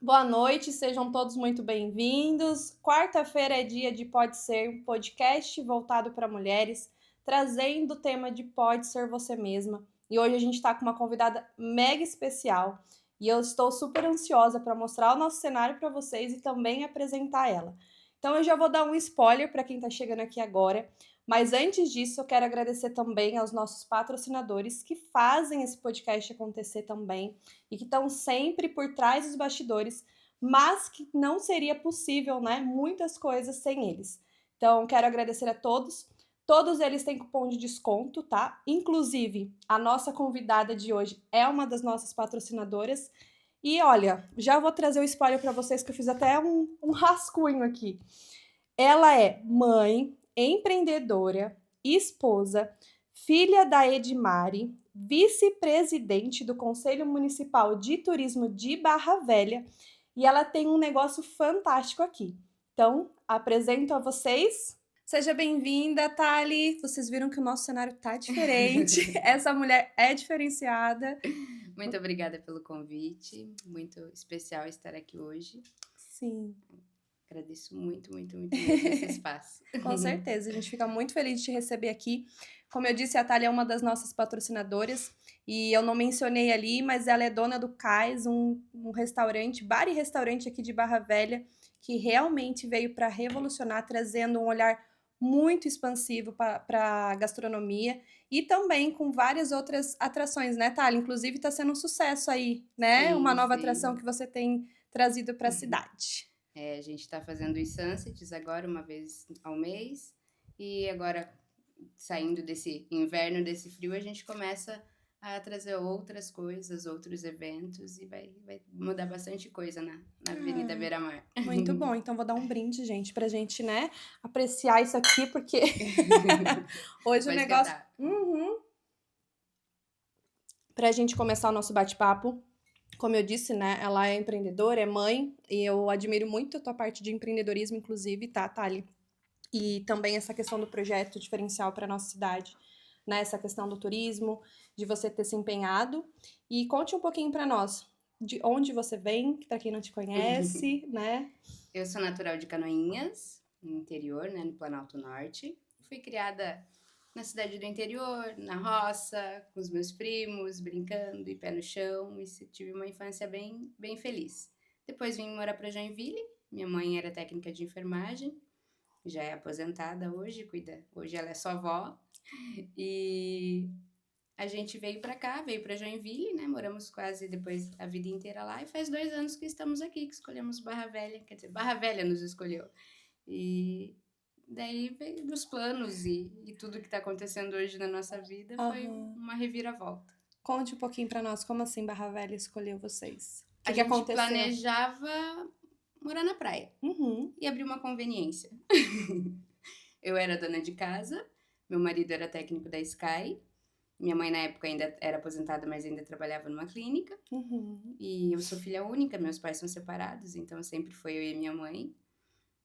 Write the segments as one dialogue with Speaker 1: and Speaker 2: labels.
Speaker 1: Boa noite, sejam todos muito bem-vindos. Quarta-feira é dia de Pode Ser, um podcast voltado para mulheres, trazendo o tema de Pode Ser Você Mesma. E hoje a gente está com uma convidada mega especial e eu estou super ansiosa para mostrar o nosso cenário para vocês e também apresentar ela. Então eu já vou dar um spoiler para quem está chegando aqui agora, mas antes disso eu quero agradecer também aos nossos patrocinadores que fazem esse podcast acontecer também e que estão sempre por trás dos bastidores, mas que não seria possível, né, muitas coisas sem eles. Então, quero agradecer a todos. Todos eles têm cupom de desconto, tá? Inclusive, a nossa convidada de hoje é uma das nossas patrocinadoras. E olha, já vou trazer o spoiler para vocês, que eu fiz até um rascunho aqui. Ela é mãe, empreendedora, esposa, filha da Edmari, vice-presidente do Conselho Municipal de Turismo de Barra Velha, e ela tem um negócio fantástico aqui. Então, apresento a vocês. Seja bem-vinda, Thali. Vocês viram que o nosso cenário tá diferente. Essa mulher é diferenciada.
Speaker 2: Muito obrigada pelo convite, muito especial estar aqui hoje.
Speaker 1: Sim.
Speaker 2: Agradeço muito esse espaço.
Speaker 1: Com certeza, a gente fica muito feliz de te receber aqui. Como eu disse, a Thalia é uma das nossas patrocinadoras e eu não mencionei ali, mas ela é dona do Cais, um restaurante, bar e restaurante aqui de Barra Velha, que realmente veio para revolucionar, trazendo um olhar muito expansivo para a gastronomia e também com várias outras atrações, né, Thalia? Inclusive está sendo um sucesso aí, né? Uma nova atração que você tem trazido para a cidade.
Speaker 2: A gente está fazendo os sunsets agora, uma vez ao mês, e agora, saindo desse inverno, desse frio, a gente começa a trazer outras coisas, outros eventos, e vai mudar bastante coisa na Avenida Beira-Mar.
Speaker 1: Muito bom, então vou dar um brinde, gente, pra gente, né, apreciar isso aqui, porque hoje o negócio... Pra gente começar o nosso bate-papo, como eu disse, né, ela é empreendedora, é mãe, e eu admiro muito a tua parte de empreendedorismo, inclusive, tá, Thali? E também essa questão do projeto diferencial para nossa cidade, né, essa questão do turismo, de você ter se empenhado. E conte um pouquinho para nós, de onde você vem, para quem não te conhece, né?
Speaker 2: Eu sou natural de Canoinhas, no interior, né, no Planalto Norte. Fui criada na cidade do interior, na roça, com os meus primos, brincando e pé no chão, e tive uma infância bem feliz. Depois vim morar para Joinville, minha mãe era técnica de enfermagem, já é aposentada hoje, hoje ela é só avó, e a gente veio para Joinville, né, moramos quase depois a vida inteira lá, e faz 2 anos que estamos aqui, que escolhemos Barra Velha, quer dizer, Barra Velha nos escolheu, e daí veio dos planos e tudo que está acontecendo hoje na nossa vida foi uma reviravolta.
Speaker 1: Conte um pouquinho para nós, como assim Barra Velha escolheu vocês? O
Speaker 2: A
Speaker 1: que
Speaker 2: gente
Speaker 1: aconteceu?
Speaker 2: planejava morar na praia e abrir uma conveniência. Eu era dona de casa, meu marido era técnico da Sky, minha mãe na época ainda era aposentada, mas ainda trabalhava numa clínica. E eu sou filha única, meus pais são separados, então sempre foi eu e minha mãe.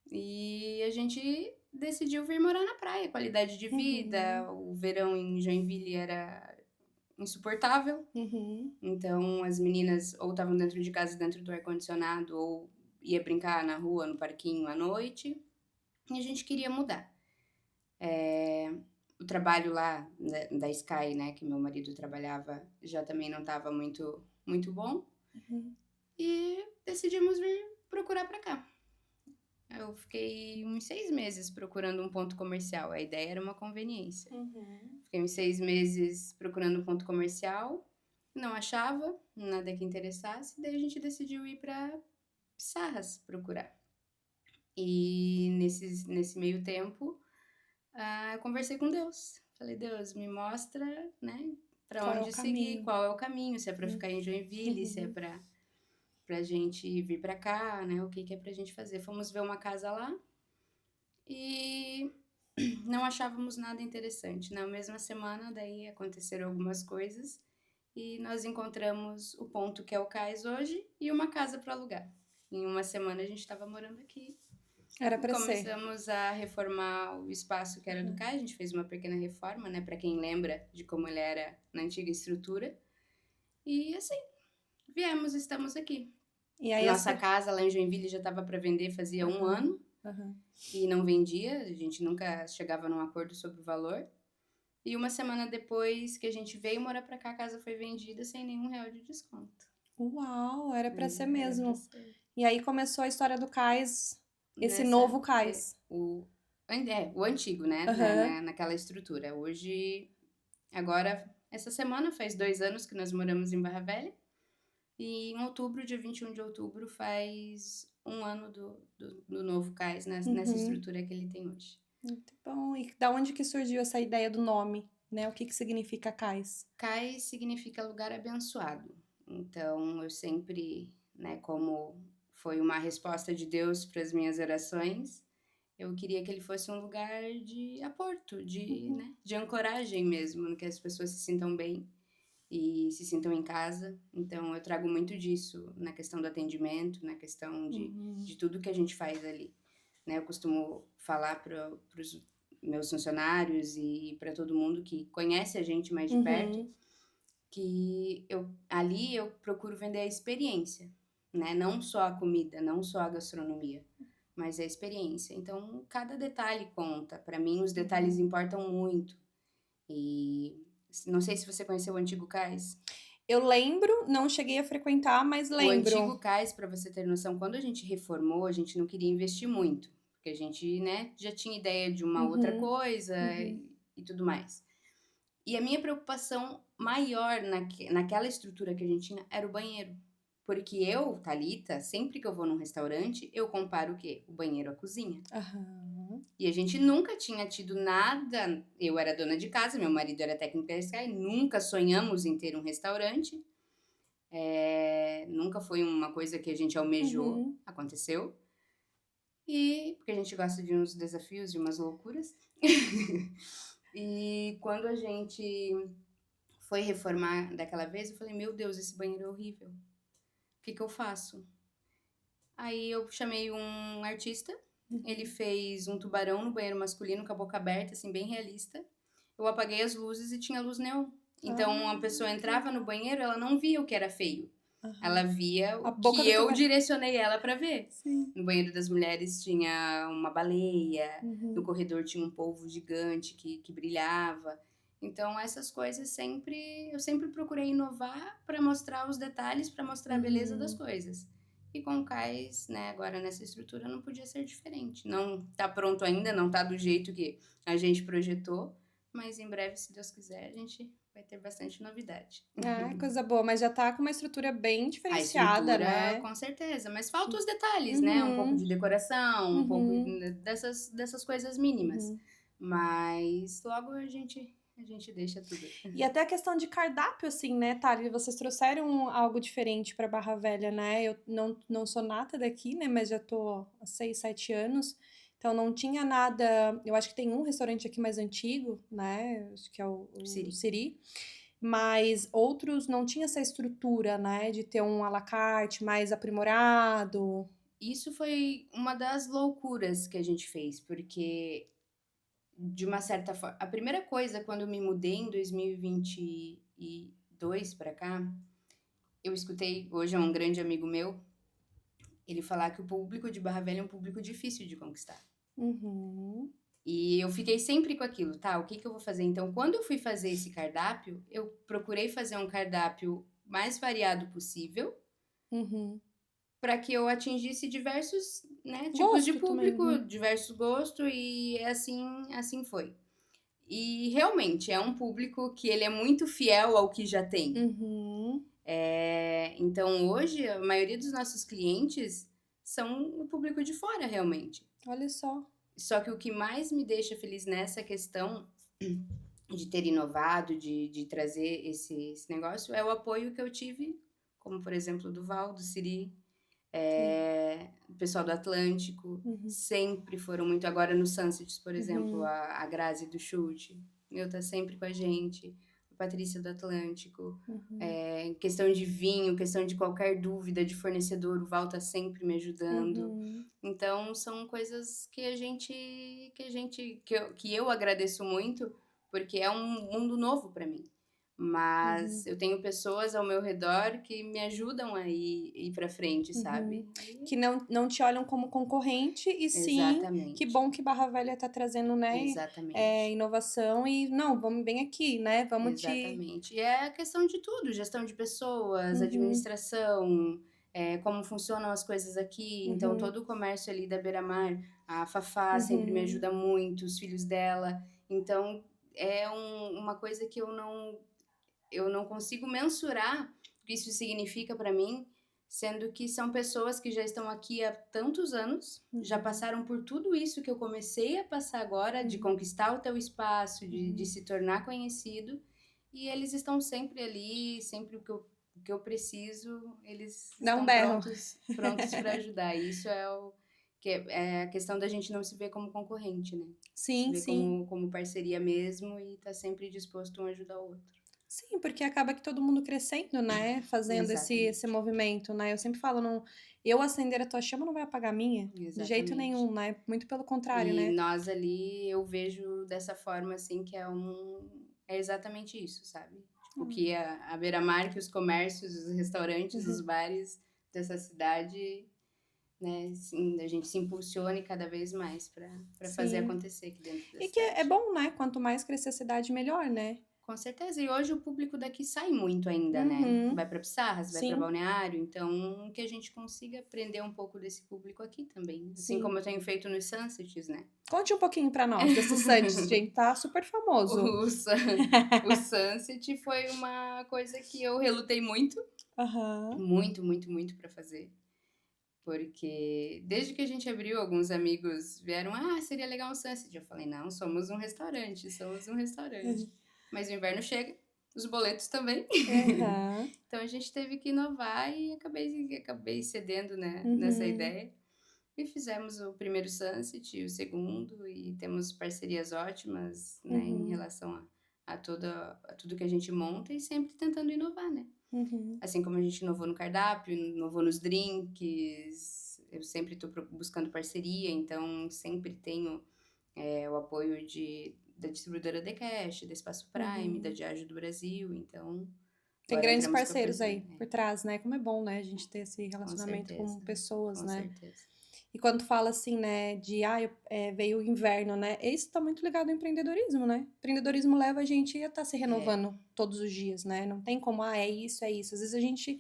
Speaker 2: E a gente decidiu vir morar na praia, qualidade de vida, o verão em Joinville era insuportável, então as meninas ou estavam dentro de casa, dentro do ar-condicionado, ou ia brincar na rua, no parquinho à noite, e a gente queria mudar. O trabalho lá da Sky, né, que meu marido trabalhava, já também não estava muito bom, e decidimos vir procurar para cá. Eu fiquei uns 6 meses procurando um ponto comercial. A ideia era uma conveniência. Fiquei uns 6 meses procurando um ponto comercial, não achava nada que interessasse, daí a gente decidiu ir para Pissarras procurar. E nesse meio tempo, eu conversei com Deus. Falei, Deus, me mostra, né, para onde seguir, qual é o caminho, se é para ficar em Joinville, se é pra gente vir pra cá, né, o que é pra gente fazer. Fomos ver uma casa lá e não achávamos nada interessante. Na mesma semana, daí aconteceram algumas coisas e nós encontramos o ponto que é o Cais hoje e uma casa para alugar. Em uma semana a gente estava morando aqui.
Speaker 1: Era para ser.
Speaker 2: Começamos a reformar o espaço que era do Cais, a gente fez uma pequena reforma, né, para quem lembra de como ele era na antiga estrutura. E assim, estamos aqui.
Speaker 1: E aí
Speaker 2: Nossa casa lá em Joinville já estava para vender fazia um ano e não vendia, a gente nunca chegava num acordo sobre o valor. E uma semana depois que a gente veio morar para cá, a casa foi vendida sem nenhum real de desconto.
Speaker 1: Uau, era para ser
Speaker 2: Era
Speaker 1: mesmo.
Speaker 2: pra ser.
Speaker 1: E aí começou a história do cais, esse novo cais.
Speaker 2: O antigo, né? Naquela estrutura. Hoje, agora, essa semana faz 2 anos que nós moramos em Barra Velha. E em outubro, dia 21 de outubro, faz 1 ano do novo cais nessa estrutura que ele tem hoje.
Speaker 1: Muito bom. E da onde que surgiu essa ideia do nome, né? O que significa cais?
Speaker 2: Cais significa lugar abençoado. Então, eu sempre, né, como foi uma resposta de Deus para as minhas orações, eu queria que ele fosse um lugar de aporto, né, de ancoragem mesmo, que as pessoas se sintam bem e se sintam em casa. Então, eu trago muito disso na questão do atendimento, na questão de tudo que a gente faz ali. Né? Eu costumo falar para os meus funcionários e para todo mundo que conhece a gente mais de perto, que ali eu procuro vender a experiência, né? Não só a comida, não só a gastronomia, mas a experiência. Então, cada detalhe conta. Para mim, os detalhes importam muito. E não sei se você conheceu o antigo cais.
Speaker 1: Eu lembro, não cheguei a frequentar, mas lembro.
Speaker 2: O antigo cais, para você ter noção, quando a gente reformou, a gente não queria investir muito, porque a gente, né, já tinha ideia de uma outra coisa e tudo mais. E a minha preocupação maior naquela estrutura que a gente tinha era o banheiro. Porque eu, Thalita, sempre que eu vou num restaurante, eu comparo o quê? O banheiro à cozinha. E a gente nunca tinha tido nada. Eu era dona de casa, meu marido era técnico da Sky, nunca sonhamos em ter um restaurante. Nunca foi uma coisa que a gente almejou, aconteceu. E porque a gente gosta de uns desafios, de umas loucuras. E quando a gente foi reformar daquela vez, eu falei, meu Deus, esse banheiro é horrível. O que eu faço? Aí eu chamei um artista, ele fez um tubarão no banheiro masculino com a boca aberta, assim, bem realista. Eu apaguei as luzes e tinha luz neon. Então, a pessoa entrava no banheiro, ela não via o que era feio. Ela via o que eu direcionei ela para ver.
Speaker 1: Sim.
Speaker 2: No banheiro das mulheres tinha uma baleia, no corredor tinha um polvo gigante que brilhava. Então, essas coisas eu sempre procurei inovar para mostrar os detalhes, para mostrar a beleza das coisas. E com o cais, né, agora nessa estrutura não podia ser diferente. Não tá pronto ainda, não tá do jeito que a gente projetou, mas em breve, se Deus quiser, a gente vai ter bastante novidade.
Speaker 1: Coisa boa, mas já tá com uma estrutura bem diferenciada,
Speaker 2: a estrutura,
Speaker 1: né?
Speaker 2: Com certeza, mas faltam os detalhes, né? Um pouco de decoração, um pouco dessas coisas mínimas. Mas logo a gente deixa tudo.
Speaker 1: E até a questão de cardápio, assim, né, Thali? Vocês trouxeram algo diferente para Barra Velha, né? Eu não sou nata daqui, né? Mas já tô há 6, 7 anos. Então não tinha nada. Eu acho que tem um restaurante aqui mais antigo, né? Acho que é o Siri. Mas outros não tinha essa estrutura, né? De ter um à la carte mais aprimorado.
Speaker 2: Isso foi uma das loucuras que a gente fez, porque de uma certa forma, a primeira coisa quando eu me mudei em 2022 para cá, eu escutei, hoje é um grande amigo meu, ele falar que o público de Barra Velha é um público difícil de conquistar. E eu fiquei sempre com aquilo, tá? O que eu vou fazer? Então, quando eu fui fazer esse cardápio, eu procurei fazer um cardápio mais variado possível, para que eu atingisse diversos, né, tipos de público, diversos gostos, e assim foi. E realmente é um público que ele é muito fiel ao que já tem. Então hoje a maioria dos nossos clientes são o público de fora, realmente.
Speaker 1: Olha só.
Speaker 2: Só que o que mais me deixa feliz nessa questão de ter inovado, de trazer esse negócio, é o apoio que eu tive, como por exemplo do Val, do Siri, o pessoal do Atlântico, sempre foram muito. Agora no Sunsets, por exemplo, a Grazi do Chute, tá sempre com a gente, a Patrícia do Atlântico, questão de vinho, questão de qualquer dúvida de fornecedor, o Val tá sempre me ajudando. Então são coisas que eu agradeço muito, porque é um mundo novo para mim. Mas eu tenho pessoas ao meu redor que me ajudam a ir pra frente, sabe?
Speaker 1: Que não te olham como concorrente, e sim, que
Speaker 2: Exatamente.
Speaker 1: bom que Barra Velha tá trazendo, né,
Speaker 2: Exatamente.
Speaker 1: inovação e, não, vamos bem aqui, né, vamos te...
Speaker 2: Exatamente. E é a questão de tudo, gestão de pessoas,
Speaker 1: Uhum,
Speaker 2: administração, como funcionam as coisas aqui. Então,
Speaker 1: uhum,
Speaker 2: todo o comércio ali da Beira-Mar, a Fafá sempre me
Speaker 1: uhum.
Speaker 2: ajuda muito, os filhos dela. Então, é uma coisa que eu não consigo mensurar o que isso significa para mim, sendo que são pessoas que já estão aqui há tantos anos, já passaram por tudo isso que eu comecei a passar agora, de conquistar o teu espaço, de se tornar conhecido, e eles estão sempre ali, sempre o que eu preciso, eles
Speaker 1: Dá um
Speaker 2: estão
Speaker 1: berro.
Speaker 2: prontos para ajudar. E isso é é a questão da gente não se ver como concorrente, né? Se
Speaker 1: Sim,
Speaker 2: ver
Speaker 1: sim.
Speaker 2: como parceria mesmo e tá sempre disposto um a ajudar o outro.
Speaker 1: Sim, porque acaba que todo mundo crescendo, né, fazendo esse
Speaker 2: Exatamente.
Speaker 1: movimento, né. Eu sempre falo, não, eu acender a tua chama não vai apagar a minha, de jeito
Speaker 2: Exatamente.
Speaker 1: nenhum, né, muito pelo contrário,
Speaker 2: E
Speaker 1: né.
Speaker 2: nós ali, eu vejo dessa forma, assim, que é exatamente isso, sabe? Tipo, que a Beira-Mar, que os comércios, os restaurantes, os bares dessa cidade, né, assim, a gente se impulsione cada vez mais para fazer
Speaker 1: Sim.
Speaker 2: acontecer aqui dentro da
Speaker 1: E que é
Speaker 2: cidade.
Speaker 1: bom, né, quanto mais crescer a cidade, melhor, né.
Speaker 2: Com certeza. E hoje o público daqui sai muito ainda, né?
Speaker 1: Uhum.
Speaker 2: Vai para Pissarras, vai para
Speaker 1: Sim,
Speaker 2: Balneário, então que a gente consiga aprender um pouco desse público aqui também, assim
Speaker 1: sim.
Speaker 2: como eu tenho feito nos Sunsets, né?
Speaker 1: Conte um pouquinho pra nós desse Santos, gente, tá super famoso.
Speaker 2: O, o Sunset foi uma coisa que eu relutei muito,
Speaker 1: Aham.
Speaker 2: muito, muito, muito para fazer. Porque desde que a gente abriu, alguns amigos vieram, seria legal um Sunset. Eu falei, não, somos um restaurante, somos um restaurante. Mas o inverno chega, os boletos também.
Speaker 1: Aham.
Speaker 2: Então a gente teve que inovar e acabei cedendo, né, nessa
Speaker 1: Uhum.
Speaker 2: ideia. E fizemos o primeiro Sunset, o segundo, e temos parcerias ótimas, né, em
Speaker 1: Uhum.
Speaker 2: relação a tudo que a gente monta e sempre tentando inovar, né?
Speaker 1: Uhum.
Speaker 2: Assim como a gente inovou no cardápio, inovou nos drinks, eu sempre estou buscando parceria, então sempre tenho o apoio da distribuidora The Cash, da Espaço Prime, da
Speaker 1: Uhum.
Speaker 2: Diageo do Brasil, então
Speaker 1: Tem
Speaker 2: agora
Speaker 1: grandes
Speaker 2: entramos com a
Speaker 1: parceiros aí
Speaker 2: parceria.
Speaker 1: por trás, né, como é bom, né, a gente ter esse
Speaker 2: Com
Speaker 1: relacionamento com
Speaker 2: certeza,
Speaker 1: pessoas,
Speaker 2: com
Speaker 1: né.
Speaker 2: certeza.
Speaker 1: E quando tu fala assim, né, de veio o inverno, né, isso tá muito ligado ao empreendedorismo, né. Empreendedorismo leva a gente a estar se
Speaker 2: É.
Speaker 1: renovando todos os dias, né, não tem como, é isso, é isso. Às vezes a gente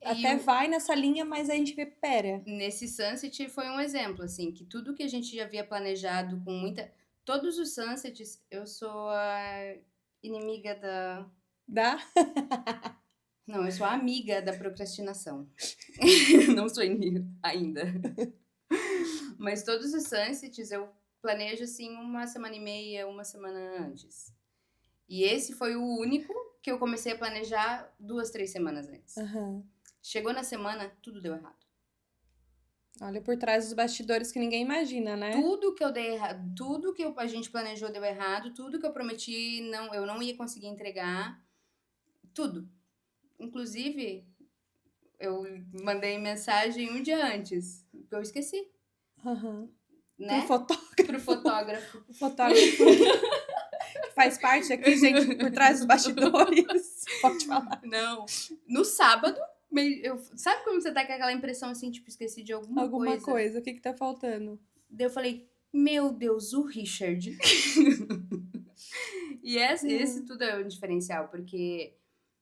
Speaker 2: E
Speaker 1: até vai nessa linha, mas aí a gente vê, espera,
Speaker 2: nesse Sunset foi um exemplo, assim, que tudo que a gente já havia planejado com muita. Todos os Sunsets, eu sou a inimiga da.
Speaker 1: dá?
Speaker 2: Não, eu sou a amiga da procrastinação. Não sou inimiga ainda. Mas todos os Sunsets eu planejo, assim, uma semana e meia, uma semana antes. E esse foi o único que eu comecei a planejar 2, 3 semanas antes.
Speaker 1: Aham.
Speaker 2: Chegou na semana, tudo deu errado.
Speaker 1: Olha por trás dos bastidores que ninguém imagina, né.
Speaker 2: Tudo que eu dei errado, tudo que a gente planejou deu errado, tudo que eu prometi eu não ia conseguir entregar, tudo. Inclusive, eu mandei mensagem um dia antes, porque eu esqueci,
Speaker 1: Aham. Pro
Speaker 2: né?
Speaker 1: fotógrafo.
Speaker 2: Pro fotógrafo.
Speaker 1: O fotógrafo que faz parte aqui, gente, por trás dos bastidores. Pode falar.
Speaker 2: Não. No sábado, sabe quando você tá com aquela impressão assim, tipo, esqueci de alguma
Speaker 1: Alguma
Speaker 2: coisa?
Speaker 1: coisa, o que que tá faltando?
Speaker 2: Daí eu falei, meu Deus, o Richard. E esse tudo é um diferencial, porque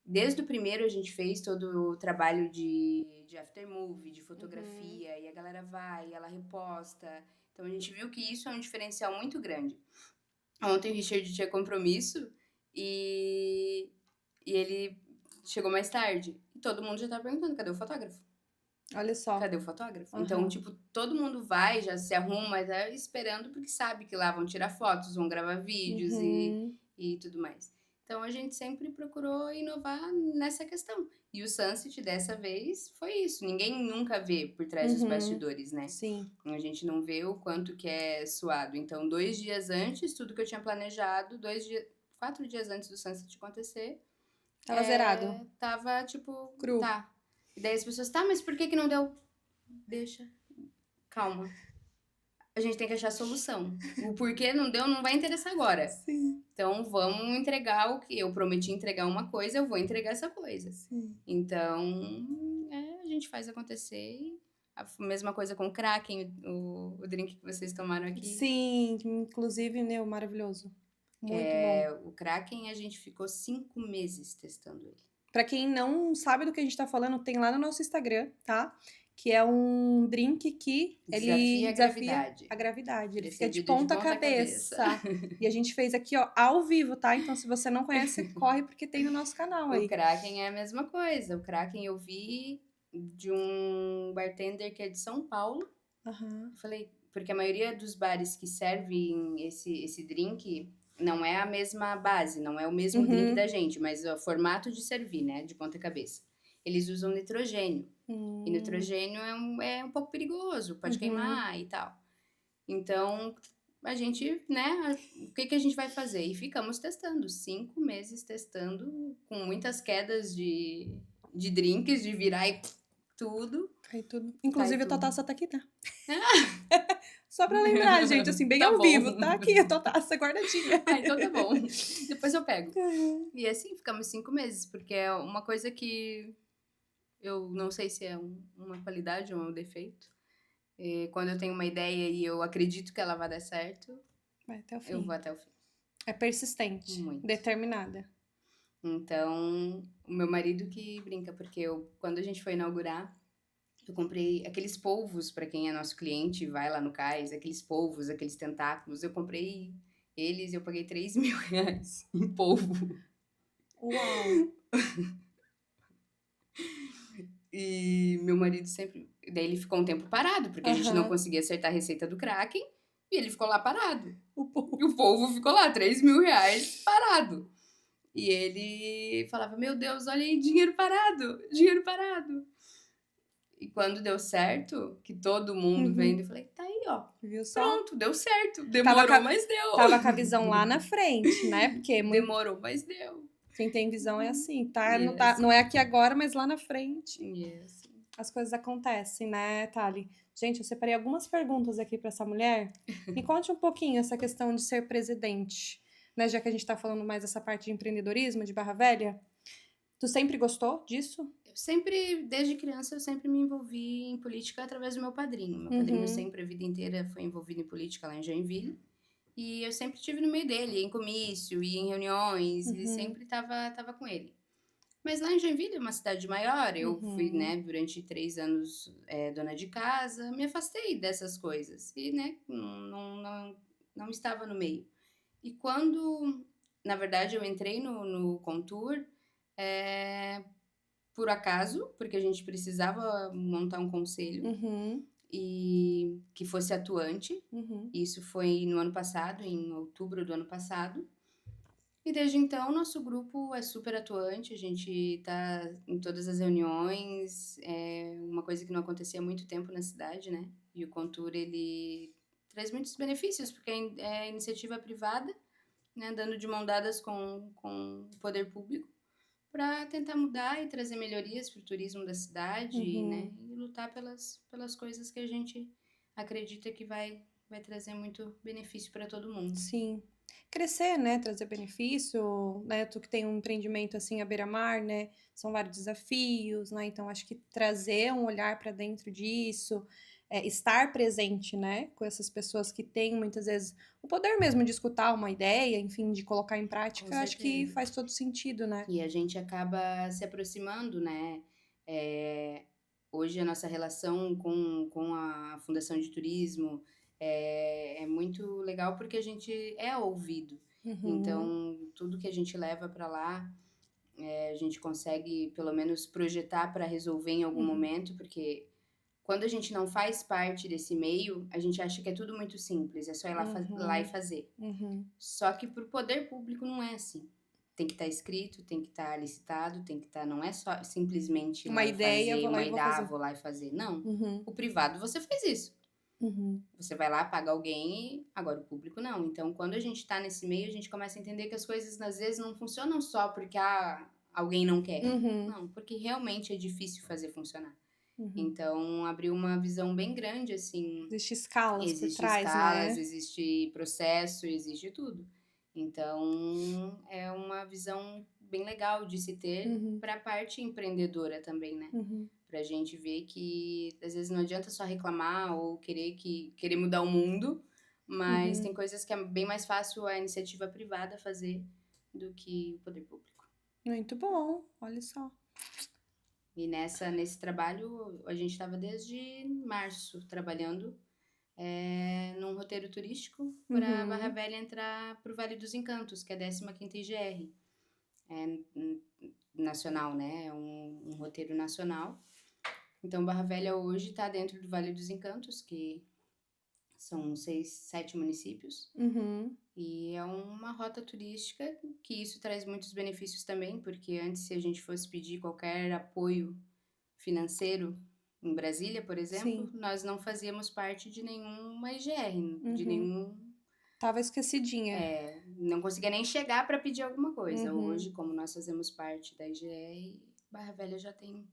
Speaker 2: desde o primeiro a gente fez todo o trabalho de aftermovie, de fotografia, e a galera vai, ela reposta. Então a gente viu que isso é um diferencial muito grande. Ontem o Richard tinha compromisso e ele chegou mais tarde. E todo mundo já tá perguntando, cadê o fotógrafo?
Speaker 1: Olha só.
Speaker 2: Cadê o fotógrafo? Então,
Speaker 1: Aham.
Speaker 2: tipo, todo mundo vai, já se arruma, tá esperando, porque sabe que lá vão tirar fotos, vão gravar vídeos
Speaker 1: Uhum.
Speaker 2: e tudo mais. Então, a gente sempre procurou inovar nessa questão. E o Sunset, dessa vez, foi isso. Ninguém nunca vê por trás dos
Speaker 1: Uhum.
Speaker 2: bastidores, né?
Speaker 1: Sim.
Speaker 2: A gente não vê o quanto que é suado. Então, 2 dias antes, tudo que eu tinha planejado, 4 dias antes do Sunset acontecer,
Speaker 1: Tava zerado.
Speaker 2: tava, tipo,
Speaker 1: Cru.
Speaker 2: tá. E daí as pessoas, tá, mas por que que não deu? Deixa, calma. a gente tem que achar solução. O porquê não deu não vai interessar agora.
Speaker 1: Sim.
Speaker 2: Então, vamos entregar o que eu prometi entregar uma coisa, eu vou entregar essa coisa.
Speaker 1: Sim.
Speaker 2: Então, a gente faz acontecer. A mesma coisa com o Kraken, o drink que vocês tomaram aqui.
Speaker 1: Sim, inclusive, né, maravilhoso. Muito bom.
Speaker 2: O Kraken, a gente ficou 5 meses testando ele.
Speaker 1: Pra quem não sabe do que a gente tá falando, tem lá no nosso Instagram, tá? Que é um drink que ele desafia a gravidade. Ele fica de ponta cabeça. E a gente fez aqui, ó, ao vivo, tá? Então, se você não conhece, corre porque tem no nosso canal aí.
Speaker 2: O Kraken é a mesma coisa. O Kraken eu vi de um bartender que é de São Paulo.
Speaker 1: Uhum.
Speaker 2: Falei, porque a maioria dos bares que servem esse drink não é a mesma base, não é o mesmo drink da gente, mas o formato de servir, né? De ponta cabeça. Eles usam nitrogênio. E nitrogênio é um pouco perigoso, pode queimar e tal. Então, a gente, né? O que a gente vai fazer? E ficamos testando, 5 meses testando, com muitas quedas de drinks, de virar e tudo.
Speaker 1: Cai tudo. Inclusive,
Speaker 2: Cai
Speaker 1: a tua
Speaker 2: tudo.
Speaker 1: taça tá aqui, tá? Só pra lembrar, gente, assim, bem ao vivo, tá aqui a tua taça guardadinha.
Speaker 2: Então tá bom. Depois eu pego. E assim, ficamos 5 meses, porque é uma coisa que eu não sei se é uma qualidade ou um defeito. Quando eu tenho uma ideia e eu acredito que ela vai dar certo,
Speaker 1: vai até o fim.
Speaker 2: Eu vou até o fim.
Speaker 1: É persistente.
Speaker 2: Muito.
Speaker 1: Determinada.
Speaker 2: Então, o meu marido que brinca, porque quando a gente foi inaugurar, eu comprei aqueles polvos, para quem é nosso cliente, vai lá no cais, aqueles polvos, aqueles tentáculos, eu comprei eles e eu paguei 3 mil reais em polvo.
Speaker 1: Uau!
Speaker 2: E meu marido sempre... Daí ele ficou um tempo parado, porque a gente não conseguia acertar a receita do Kraken, e ele ficou lá parado. O polvo ficou lá, 3 mil reais parado. E ele falava, meu Deus, olha aí, dinheiro parado. E quando deu certo, que todo mundo vendo, eu falei, tá aí, ó.
Speaker 1: Viu só?
Speaker 2: Pronto, deu certo. Demorou, mas deu.
Speaker 1: Tava com a visão lá na frente, né? Porque
Speaker 2: demorou, mas deu.
Speaker 1: Quem tem visão é assim, tá? Não é aqui agora, mas lá na frente.
Speaker 2: Yes.
Speaker 1: As coisas acontecem, né, Thali? Gente, eu separei algumas perguntas aqui para essa mulher. Me conte um pouquinho essa questão de ser presidente, né? Já que a gente tá falando mais dessa parte de empreendedorismo, de Barra Velha. Tu sempre gostou disso?
Speaker 2: Desde criança, eu sempre me envolvi em política através do meu padrinho. Meu padrinho sempre, a vida inteira, foi envolvido em política lá em Joinville. E eu sempre estive no meio dele, em comício, e em reuniões, e sempre tava com ele. Mas lá em Joinville, uma cidade maior, eu fui, né, durante 3 anos dona de casa, me afastei dessas coisas. E, né, não estava no meio. E quando, na verdade, eu entrei no Contour, por acaso, porque a gente precisava montar um conselho e que fosse atuante. Isso foi no ano passado, em outubro do ano passado. E desde então, nosso grupo é super atuante, a gente tá em todas as reuniões, é uma coisa que não acontecia há muito tempo na cidade, né? E o Contour, ele traz muitos benefícios, porque é iniciativa privada, né? Andando de mão dadas com o poder público, para tentar mudar e trazer melhorias para o turismo da cidade, né? E lutar pelas coisas que a gente acredita que vai trazer muito benefício para todo mundo.
Speaker 1: Sim. Crescer, né? Trazer benefício, né? Tu que tem um empreendimento assim à beira-mar, né? São vários desafios, né? Então, acho que trazer um olhar para dentro disso, estar presente, né? Com essas pessoas que têm, muitas vezes, o poder mesmo de escutar uma ideia, enfim, de colocar em prática, eu acho que faz todo sentido, né?
Speaker 2: E a gente acaba se aproximando, né? Hoje, a nossa relação com a Fundação de Turismo é muito legal porque a gente é ouvido. Então, tudo que a gente leva para lá, a gente consegue, pelo menos, projetar para resolver em algum momento, porque quando a gente não faz parte desse meio, a gente acha que é tudo muito simples, é só ir lá e fazer. Só que para o poder público não é assim. Tem que estar escrito, tem que estar licitado, tem que estar... Não é só simplesmente
Speaker 1: uma ideia,
Speaker 2: vou lá e fazer. Não. O privado, você faz isso. Você vai lá, paga alguém, e agora o público não. Então, quando a gente está nesse meio, a gente começa a entender que as coisas, às vezes, não funcionam só porque alguém não quer. Não, porque realmente é difícil fazer funcionar. Então, abriu uma visão bem grande, assim.
Speaker 1: Existe escalas por
Speaker 2: Existe
Speaker 1: trás,
Speaker 2: escalas,
Speaker 1: né?
Speaker 2: existe processo, existe tudo. Então, é uma visão bem legal de se ter para a parte empreendedora também, né? Pra gente ver que às vezes não adianta só reclamar ou querer mudar o mundo, mas tem coisas que é bem mais fácil a iniciativa privada fazer do que o poder público.
Speaker 1: Muito bom, olha só.
Speaker 2: E nesse trabalho, a gente estava desde março trabalhando num roteiro turístico para Barra Velha entrar para o Vale dos Encantos, que é a 15ª IGR. É nacional, né? É um roteiro nacional. Então, Barra Velha hoje está dentro do Vale dos Encantos, que são 6, 7 municípios. E é uma rota turística que isso traz muitos benefícios também, porque antes, se a gente fosse pedir qualquer apoio financeiro em Brasília, por exemplo, nós não fazíamos parte de nenhuma IGR, de nenhum...
Speaker 1: Tava esquecidinha.
Speaker 2: Não conseguia nem chegar para pedir alguma coisa. Hoje, como nós fazemos parte da IGR, Barra Velha já tem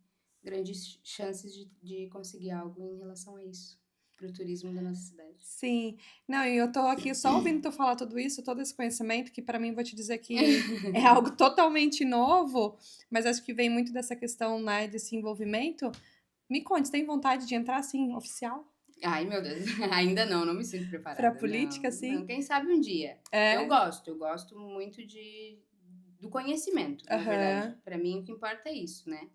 Speaker 2: grandes chances de conseguir algo em relação a isso, para o turismo da nossa cidade.
Speaker 1: Sim. Não, e eu tô aqui só ouvindo tu falar tudo isso, todo esse conhecimento, que para mim vou te dizer que é algo totalmente novo, mas acho que vem muito dessa questão, né, desse envolvimento. Me conte, você tem vontade de entrar, assim, oficial?
Speaker 2: Ai, meu Deus, ainda não me sinto preparada.
Speaker 1: Pra política,
Speaker 2: não,
Speaker 1: assim?
Speaker 2: Não, quem sabe um dia. Eu gosto muito do conhecimento, na verdade. Para mim, o que importa é isso, né?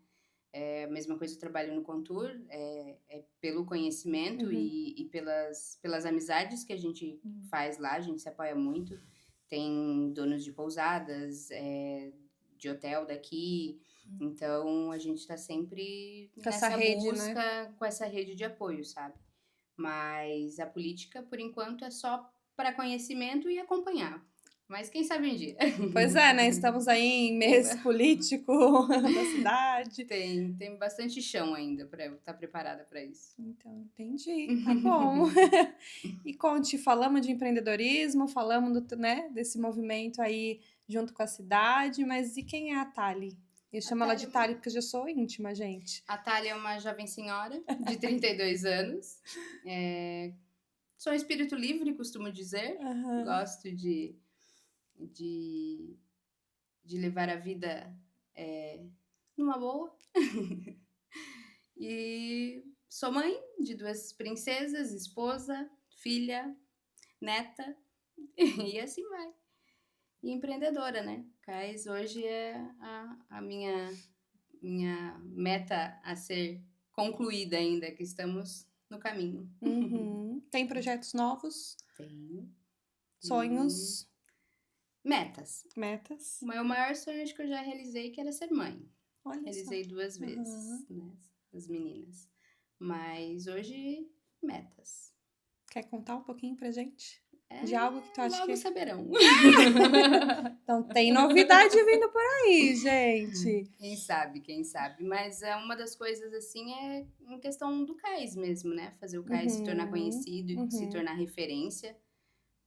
Speaker 2: É a mesma coisa, eu trabalho no Contour, é pelo conhecimento e pelas amizades que a gente faz lá, a gente se apoia muito. Tem donos de pousadas, de hotel daqui, então a gente está sempre
Speaker 1: Com
Speaker 2: nessa
Speaker 1: essa rede,
Speaker 2: busca,
Speaker 1: né?
Speaker 2: com essa rede de apoio, sabe? Mas a política, por enquanto, é só para conhecimento e acompanhar. Mas quem sabe um dia.
Speaker 1: Pois é, né? Estamos aí em mês político da cidade.
Speaker 2: Tem bastante chão ainda para eu estar preparada para isso.
Speaker 1: Então, entendi. Tá bom. E conte, falamos de empreendedorismo, falamos né, desse movimento aí junto com a cidade, mas e quem é a Thali? Eu chamo ela de Thali porque eu já sou íntima, gente.
Speaker 2: A Thali é uma jovem senhora de 32 anos. Sou um espírito livre, costumo dizer. Gosto de levar a vida numa boa. E sou mãe de 2 princesas, esposa, filha, neta, e assim vai. E empreendedora, né? Cais hoje é a minha meta a ser concluída ainda, que estamos no caminho.
Speaker 1: Tem projetos novos?
Speaker 2: Tenho.
Speaker 1: Sonhos?
Speaker 2: Metas.
Speaker 1: Metas?
Speaker 2: O meu maior sonho acho que eu já realizei, que era ser mãe.
Speaker 1: Olha
Speaker 2: realizei
Speaker 1: só.
Speaker 2: 2 vezes, né? As meninas. Mas hoje, metas.
Speaker 1: Quer contar um pouquinho pra gente? De algo que tu acha
Speaker 2: logo
Speaker 1: que...
Speaker 2: saberão.
Speaker 1: Então tem novidade vindo por aí, gente.
Speaker 2: Quem sabe. Mas uma das coisas, assim, é em questão do CAIS mesmo, né? Fazer o CAIS se tornar conhecido, se tornar referência.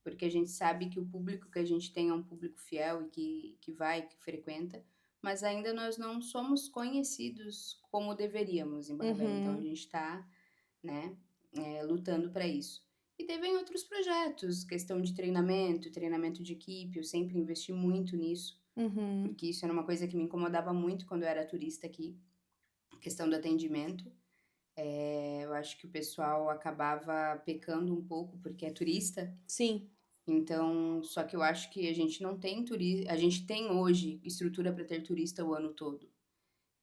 Speaker 2: Porque a gente sabe que o público que a gente tem é um público fiel e que vai, que frequenta. Mas ainda nós não somos conhecidos como deveríamos em Barra Velha. Então a gente está, né, lutando para isso. E teve outros projetos, questão de treinamento de equipe, eu sempre investi muito nisso, porque isso era uma coisa que me incomodava muito quando eu era turista aqui, questão do atendimento. Eu acho que o pessoal acabava pecando um pouco porque é turista.
Speaker 1: Sim.
Speaker 2: Então, só que eu acho que a gente não tem turista, a gente tem hoje estrutura para ter turista o ano todo.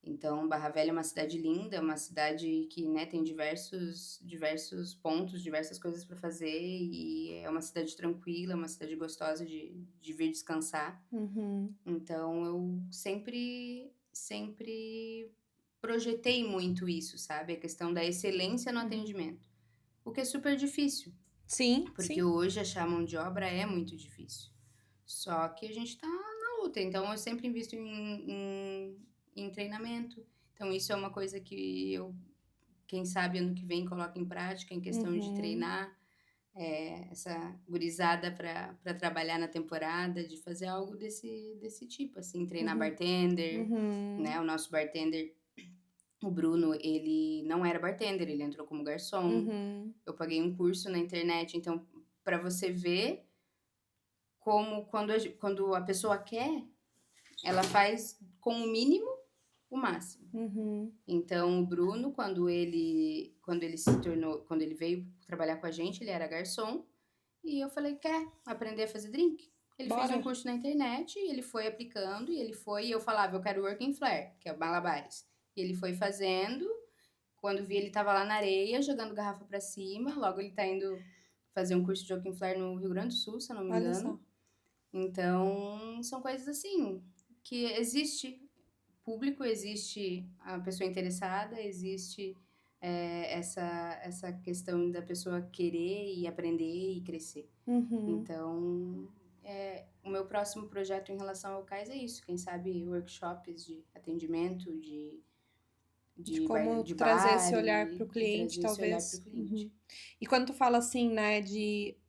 Speaker 2: Então, Barra Velha é uma cidade linda, uma cidade que, né, tem diversos pontos, diversas coisas para fazer, e é uma cidade tranquila, uma cidade gostosa de vir descansar. Então, eu sempre projetei muito isso, sabe? A questão da excelência no atendimento, o que é super difícil.
Speaker 1: Sim,
Speaker 2: porque hoje achar mão de obra é muito difícil. Só que a gente tá na luta, então eu sempre invisto em treinamento. Então isso é uma coisa que eu, quem sabe ano que vem, coloco em prática, em questão de treinar essa gurizada para trabalhar na temporada, de fazer algo desse tipo, assim, treinar bartender, né? O nosso bartender, O Bruno, ele não era bartender, ele entrou como garçom.
Speaker 1: Uhum.
Speaker 2: Eu paguei um curso na internet, então, para você ver como quando a pessoa quer, ela faz com o mínimo o máximo.
Speaker 1: Uhum.
Speaker 2: Então, o Bruno, quando ele veio trabalhar com a gente, ele era garçom, e eu falei, quer aprender a fazer drink? Ele fez
Speaker 1: Bora.
Speaker 2: um curso na internet, e ele foi aplicando, e eu falava, eu quero working flare, que é o malabares. E ele foi fazendo, quando vi ele tava lá na areia, jogando garrafa pra cima, logo ele tá indo fazer um curso de working flare no Rio Grande do Sul, se eu não me
Speaker 1: Olha
Speaker 2: engano.
Speaker 1: só.
Speaker 2: Então, são coisas assim, que existe público, existe a pessoa interessada, existe essa questão da pessoa querer e aprender e crescer.
Speaker 1: Uhum.
Speaker 2: Então, o meu próximo projeto em relação ao CAIS é isso. Quem sabe workshops de atendimento,
Speaker 1: De como
Speaker 2: de
Speaker 1: trazer
Speaker 2: bar
Speaker 1: esse olhar
Speaker 2: e
Speaker 1: para o
Speaker 2: de
Speaker 1: cliente,
Speaker 2: trazer esse olhar para o
Speaker 1: talvez.
Speaker 2: cliente.
Speaker 1: Uhum. E quando tu fala assim, né,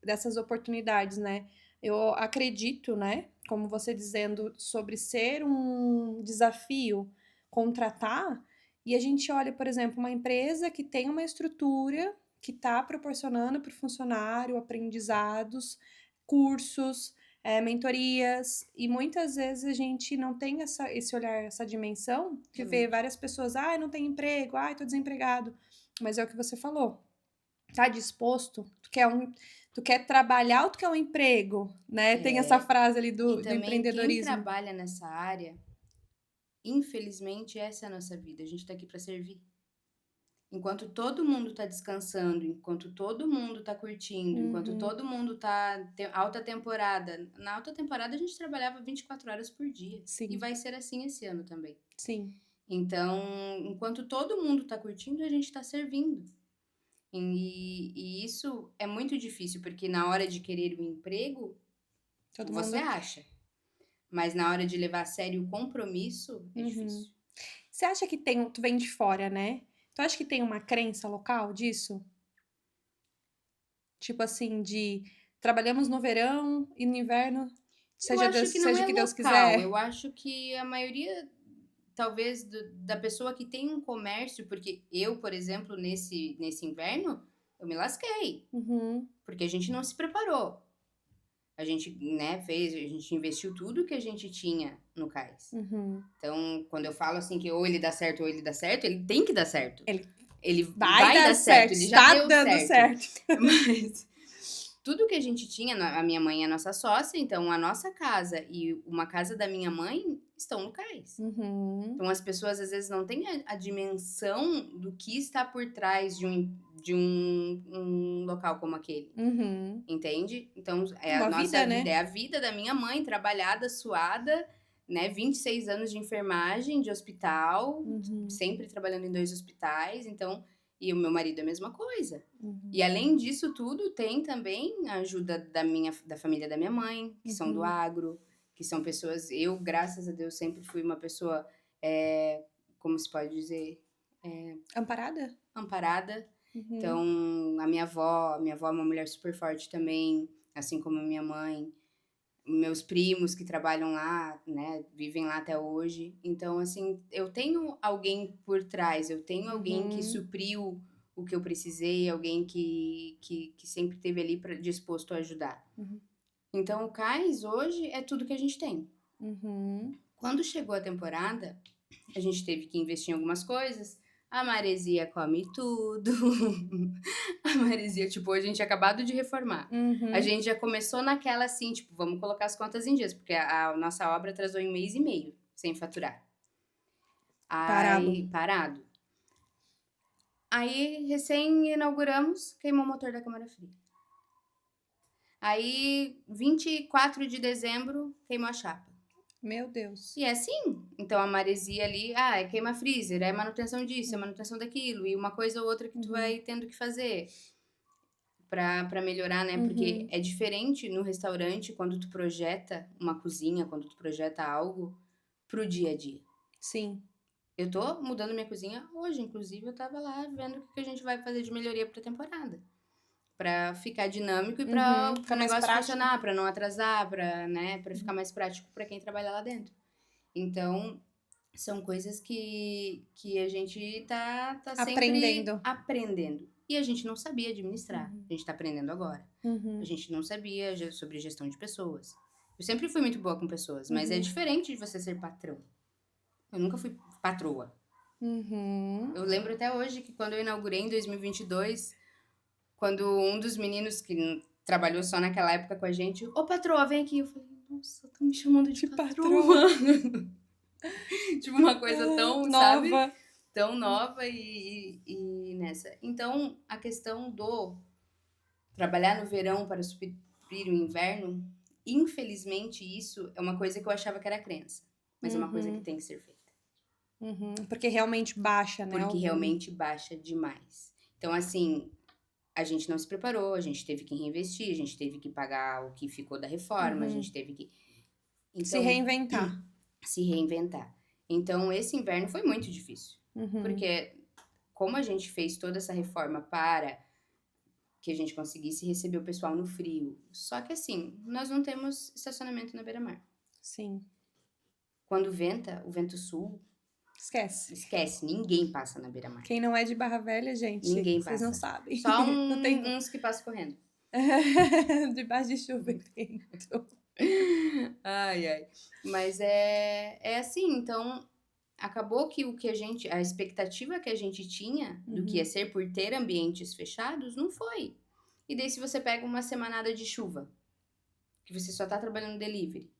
Speaker 1: dessas oportunidades, né, eu acredito, né, como você dizendo sobre ser um desafio contratar, e a gente olha, por exemplo, uma empresa que tem uma estrutura que está proporcionando para o funcionário aprendizados, cursos, mentorias, e muitas vezes a gente não tem esse olhar, essa dimensão, que vê
Speaker 2: Realmente.
Speaker 1: várias pessoas, não tem emprego, tô desempregado. Mas é o que você falou, tá disposto, tu quer trabalhar ou tu quer um emprego, né? Tem essa frase ali
Speaker 2: E
Speaker 1: do
Speaker 2: também quem
Speaker 1: empreendedorismo.
Speaker 2: trabalha nessa área, infelizmente, essa é a nossa vida. A gente tá aqui para servir. Enquanto todo mundo tá descansando, enquanto todo mundo tá curtindo, enquanto todo mundo tá alta temporada. Na alta temporada a gente trabalhava 24 horas por dia.
Speaker 1: Sim.
Speaker 2: E vai ser assim esse ano também.
Speaker 1: Sim.
Speaker 2: Então, enquanto todo mundo tá curtindo, a gente tá servindo. E isso é muito difícil, porque na hora de querer o emprego, você acha. Mas na hora de levar a sério o compromisso, é difícil.
Speaker 1: Você acha que tu vem de fora, né? Tu acha que tem uma crença local disso? Tipo assim, de trabalhamos no verão e no inverno,
Speaker 2: Eu acho que não
Speaker 1: seja
Speaker 2: é
Speaker 1: o que Deus
Speaker 2: local.
Speaker 1: quiser.
Speaker 2: Eu acho que a maioria, talvez, da pessoa que tem um comércio, porque eu, por exemplo, nesse inverno, eu me lasquei.
Speaker 1: Uhum.
Speaker 2: Porque a gente não se preparou. A gente, né, a gente investiu tudo que a gente tinha no CAIS.
Speaker 1: Uhum.
Speaker 2: Então, quando eu falo assim que ou ele dá certo ou ele dá certo, ele tem que dar certo.
Speaker 1: Ele
Speaker 2: vai dar certo, ele já
Speaker 1: está
Speaker 2: deu
Speaker 1: dando certo.
Speaker 2: Mas tudo que a gente tinha, a minha mãe é a nossa sócia, então a nossa casa e uma casa da minha mãe estão no CAIS.
Speaker 1: Uhum.
Speaker 2: Então as pessoas às vezes não têm a dimensão do que está por trás de um local como aquele.
Speaker 1: Uhum.
Speaker 2: Entende? Então é
Speaker 1: Uma
Speaker 2: a nossa
Speaker 1: vida, né?
Speaker 2: vida, é a vida da minha mãe, trabalhada, suada, né? 26 anos de enfermagem, de hospital, sempre trabalhando em 2 hospitais, então, e o meu marido é a mesma coisa. E além disso tudo, tem também a ajuda da família da minha mãe, que são do agro, que são pessoas, eu, graças a Deus, sempre fui uma pessoa, como se pode dizer?
Speaker 1: Amparada?
Speaker 2: Amparada. Então, a minha avó é uma mulher super forte também, assim como a minha mãe. Meus primos que trabalham lá, né, vivem lá até hoje. Então, assim, eu tenho alguém por trás, eu tenho alguém que supriu o que eu precisei, alguém que sempre esteve ali disposto a ajudar. Então, o CAIS hoje é tudo que a gente tem. Quando chegou a temporada, a gente teve que investir em algumas coisas. A Maresia come tudo. A Maresia, tipo, a gente tinha acabado de reformar. A gente já começou naquela assim, tipo, vamos colocar as contas em dias, porque a nossa obra atrasou em 1 mês e meio, sem faturar. Parado. Aí, recém-inauguramos, queimou o motor da câmara fria. Aí, 24 de dezembro, queimou a chapa.
Speaker 1: Meu Deus.
Speaker 2: E é assim. Então, a maresia ali, é queima freezer, é manutenção disso, é manutenção daquilo, e uma coisa ou outra que tu vai tendo que fazer pra melhorar, né? Porque é diferente no restaurante quando tu projeta uma cozinha, quando tu projeta algo pro dia a dia.
Speaker 1: Sim.
Speaker 2: Eu tô mudando minha cozinha hoje, inclusive eu tava lá vendo o que a gente vai fazer de melhoria pra temporada. Pra ficar dinâmico e pra o negócio funcionar, pra não atrasar, pra ficar mais prático pra quem trabalha lá dentro. Então, são coisas que a gente tá sempre
Speaker 1: Aprendendo.
Speaker 2: E a gente não sabia administrar.
Speaker 1: Uhum.
Speaker 2: A gente tá aprendendo agora.
Speaker 1: Uhum.
Speaker 2: A gente não sabia sobre gestão de pessoas. Eu sempre fui muito boa com pessoas, mas é
Speaker 1: Uhum.
Speaker 2: diferente de você ser patrão. Eu nunca fui patroa.
Speaker 1: Uhum.
Speaker 2: Eu lembro até hoje que quando eu inaugurei em 2022, quando um dos meninos que trabalhou só naquela época com a gente, ô patroa, vem aqui. Eu falei, nossa, estão me chamando de patroa. Tipo, uma coisa tão,
Speaker 1: nova.
Speaker 2: sabe? Tão nova e nessa. Então, a questão do trabalhar no verão para suprir o inverno, infelizmente isso é uma coisa que eu achava que era crença. Mas é uma coisa que tem que ser feita.
Speaker 1: Uhum. Porque realmente baixa, né?
Speaker 2: Porque realmente baixa demais. Então, assim, a gente não se preparou, a gente teve que reinvestir, a gente teve que pagar o que ficou da reforma, a gente teve que...
Speaker 1: Então, se reinventar.
Speaker 2: Se reinventar. Então, esse inverno foi muito difícil. Porque como a gente fez toda essa reforma para que a gente conseguisse receber o pessoal no frio. Só que assim, nós não temos estacionamento na beira-mar.
Speaker 1: Sim.
Speaker 2: Quando venta, o vento sul... Esquece, ninguém passa na beira-mar.
Speaker 1: Quem não é de Barra Velha, gente,
Speaker 2: ninguém
Speaker 1: vocês
Speaker 2: passa.
Speaker 1: não sabem.
Speaker 2: Só uns que passam correndo.
Speaker 1: Debaixo de chuva e vento.
Speaker 2: Ai. Mas é assim, então... Acabou que a expectativa que a gente tinha do que ia ser por ter ambientes fechados, não foi. E daí se você pega uma semanada de chuva, que você só tá trabalhando delivery.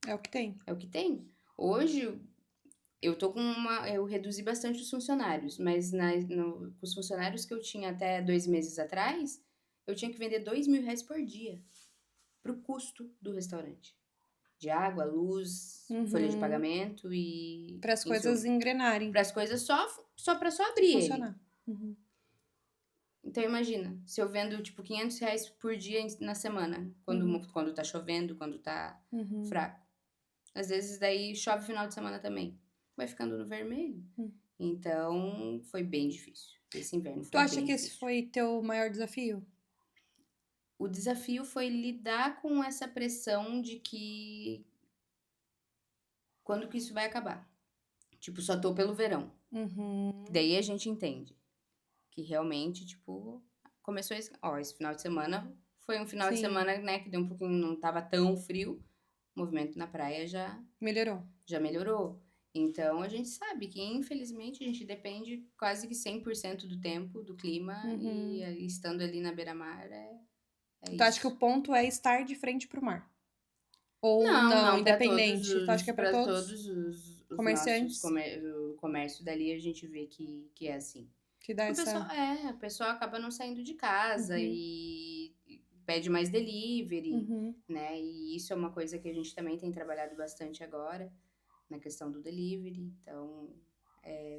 Speaker 1: É o que tem.
Speaker 2: É o que tem. Hoje, eu reduzi bastante os funcionários, mas com os funcionários que eu tinha até 2 meses atrás, eu tinha que vender R$2.000 por dia pro custo do restaurante. De água, luz, folha de pagamento e...
Speaker 1: Para as coisas engrenarem.
Speaker 2: Para as coisas só para abrir
Speaker 1: funcionar.
Speaker 2: ele. Então, imagina, se eu vendo, tipo, R$500 por dia na semana, quando tá chovendo, quando tá fraco. Às vezes, daí, chove final de semana também. Vai ficando no vermelho. Então, foi bem difícil. Esse inverno foi bem difícil.
Speaker 1: Tu acha que esse foi teu maior desafio?
Speaker 2: O desafio foi lidar com essa pressão de que... Quando que isso vai acabar? Tipo, só tô pelo verão. Daí a gente entende que realmente, tipo, começou esse final de semana foi um final de semana, né, que deu um pouquinho, não tava tão frio, o movimento na praia já melhorou. Então, a gente sabe que, infelizmente, a gente depende quase que 100% do tempo do clima e estando ali na beira-mar é isso.
Speaker 1: Tu acha que o ponto é estar de frente pro mar? Ou
Speaker 2: não,
Speaker 1: independente? Tu acha que é pra
Speaker 2: todos os
Speaker 1: comerciantes?
Speaker 2: O comércio dali a gente vê que é assim.
Speaker 1: Que dá
Speaker 2: a pessoa acaba não saindo de casa e pede mais delivery, né? E isso é uma coisa que a gente também tem trabalhado bastante agora, na questão do delivery. Então,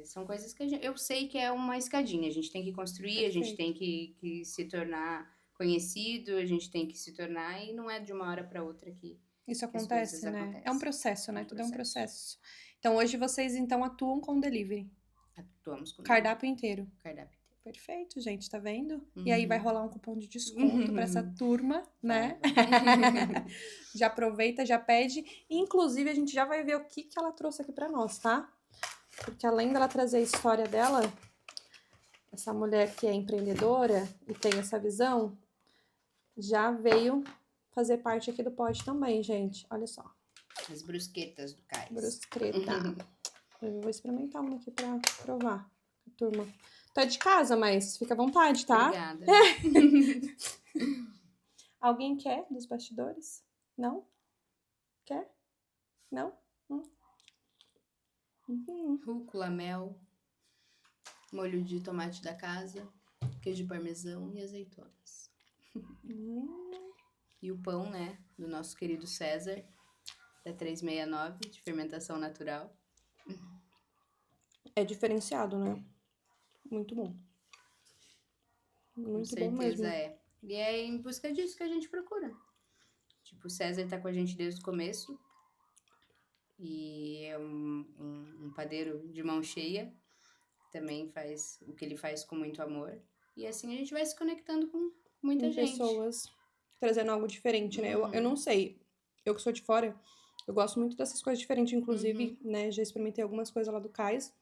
Speaker 2: são coisas que eu sei que é uma escadinha. A gente tem que construir, a gente tem que se tornar conhecido, a gente tem que se tornar, e não é de uma hora para outra que
Speaker 1: isso acontece, né? Acontecem. É um processo, né? Tudo é um processo. Então, hoje vocês, atuam com delivery?
Speaker 2: Atuamos com
Speaker 1: cardápio inteiro. Perfeito, gente, tá vendo? E aí vai rolar um cupom de desconto pra essa turma, né? Já aproveita, já pede. Inclusive, a gente já vai ver o que ela trouxe aqui pra nós, tá? Porque além dela trazer a história dela, essa mulher que é empreendedora e tem essa visão, já veio fazer parte aqui do pod também, gente. Olha só.
Speaker 2: As brusquetas do Cais.
Speaker 1: Brusqueta. Eu vou experimentar uma aqui pra provar, turma. Tá de casa, mas fica à vontade, tá?
Speaker 2: Obrigada.
Speaker 1: Alguém quer dos bastidores? Não? Quer? Não?
Speaker 2: Rúcula, mel, molho de tomate da casa, queijo parmesão e azeitonas. E o pão, né, do nosso querido César, da 369, de fermentação natural.
Speaker 1: É diferenciado, né? Muito bom. Muito bom mesmo.
Speaker 2: Com certeza é. E é em busca disso que a gente procura. Tipo, o César tá com a gente desde o começo. E é um padeiro de mão cheia. Também faz o que ele faz com muito amor. E assim a gente vai se conectando com muita gente.
Speaker 1: Pessoas trazendo algo diferente, né? Eu não sei. Eu que sou de fora, Eu gosto muito dessas coisas diferentes, inclusive, né? Já experimentei algumas coisas lá do Cais.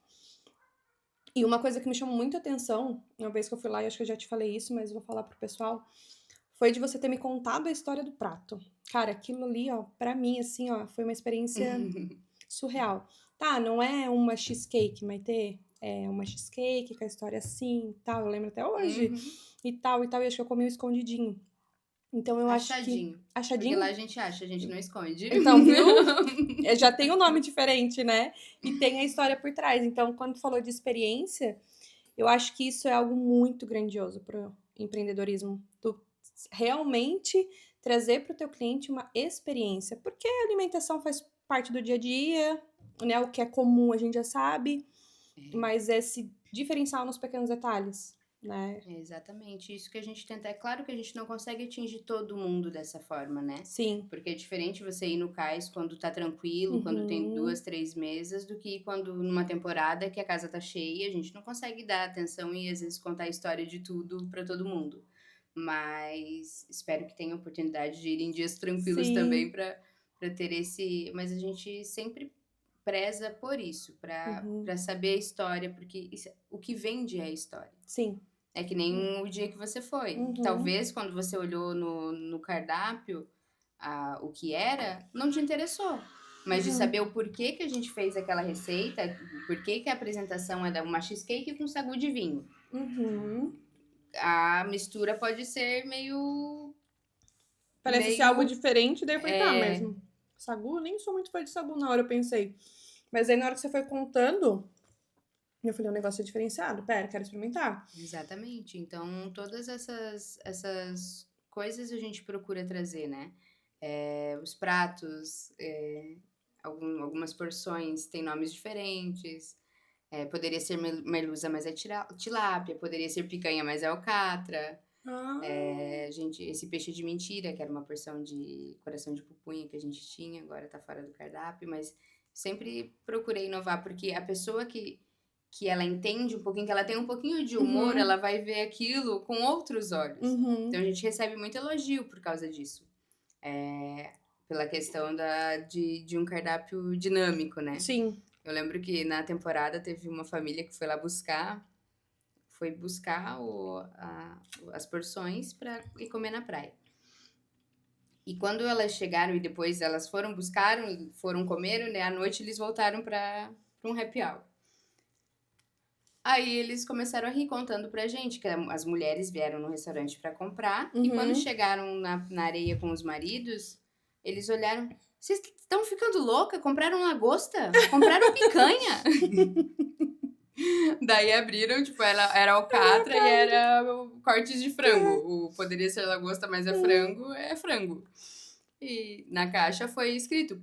Speaker 1: E uma coisa que me chamou muita atenção, uma vez que eu fui lá, e acho que eu já te falei isso, mas vou falar pro pessoal, foi de você ter me contado a história do prato. Cara, aquilo ali, ó, pra mim, assim, ó, foi uma experiência surreal. Tá, não é uma cheesecake, Maitê, é uma cheesecake com a história assim e tal, eu lembro até hoje, e tal, e acho que eu comi um escondidinho. Então eu acho que...
Speaker 2: Achadinho. Porque
Speaker 1: Achadinho?
Speaker 2: lá a gente acha, a gente não esconde.
Speaker 1: Então, viu? Já tem um nome diferente, né? E tem a história por trás. Então, quando tu falou de experiência, eu acho que isso é algo muito grandioso pro empreendedorismo. Tu realmente trazer para o teu cliente uma experiência. Porque a alimentação faz parte do dia a dia, né? O que é comum a gente já sabe, mas esse diferencial nos pequenos detalhes, né?
Speaker 2: É exatamente isso que a gente tenta. É claro que a gente não consegue atingir todo mundo dessa forma, né?
Speaker 1: Sim.
Speaker 2: Porque é diferente você ir no cais quando tá tranquilo, quando tem 2, 3 mesas, do que quando numa temporada que a casa tá cheia, a gente não consegue dar atenção e às vezes contar a história de tudo para todo mundo. Mas espero que tenha oportunidade de ir em dias tranquilos também para ter esse. Mas a gente sempre preza por isso, para saber a história, porque o que vende é a história.
Speaker 1: Sim.
Speaker 2: É que nem o dia que você foi. Talvez quando você olhou no cardápio o que era, não te interessou. Mas de saber o porquê que a gente fez aquela receita, porquê que a apresentação é uma cheesecake com sagu de vinho. A mistura pode ser meio...
Speaker 1: Parece ser algo diferente, daí eu falei, tá, mesmo. Sagu, nem sou muito fã de sagu na hora, eu pensei. Mas aí na hora que você foi contando, eu falei, o negócio é diferenciado, pera, quero experimentar.
Speaker 2: Exatamente. Então, todas essas coisas a gente procura trazer, né? Os pratos, algumas porções têm nomes diferentes. Poderia ser merluza, mas é tilápia. Poderia ser picanha, mas é alcatra. Esse peixe de mentira, que era uma porção de coração de pupunha que a gente tinha, agora tá fora do cardápio, mas sempre procurei inovar, porque a pessoa que ela entende um pouquinho, que ela tem um pouquinho de humor, ela vai ver aquilo com outros olhos. Então a gente recebe muito elogio por causa disso. Pela questão de um cardápio dinâmico, né?
Speaker 1: Sim.
Speaker 2: Eu lembro que na temporada teve uma família que foi lá buscar as porções para ir comer na praia. E quando elas chegaram e depois elas foram comer, né? À noite eles voltaram para um happy hour. Aí eles começaram a rir contando pra gente que as mulheres vieram no restaurante para comprar e quando chegaram na areia com os maridos, eles olharam: vocês estão ficando louca? Compraram lagosta? Compraram picanha? Daí abriram, tipo, era alcatra e era cortes de frango. Poderia ser lagosta, mas é frango. E na caixa foi escrito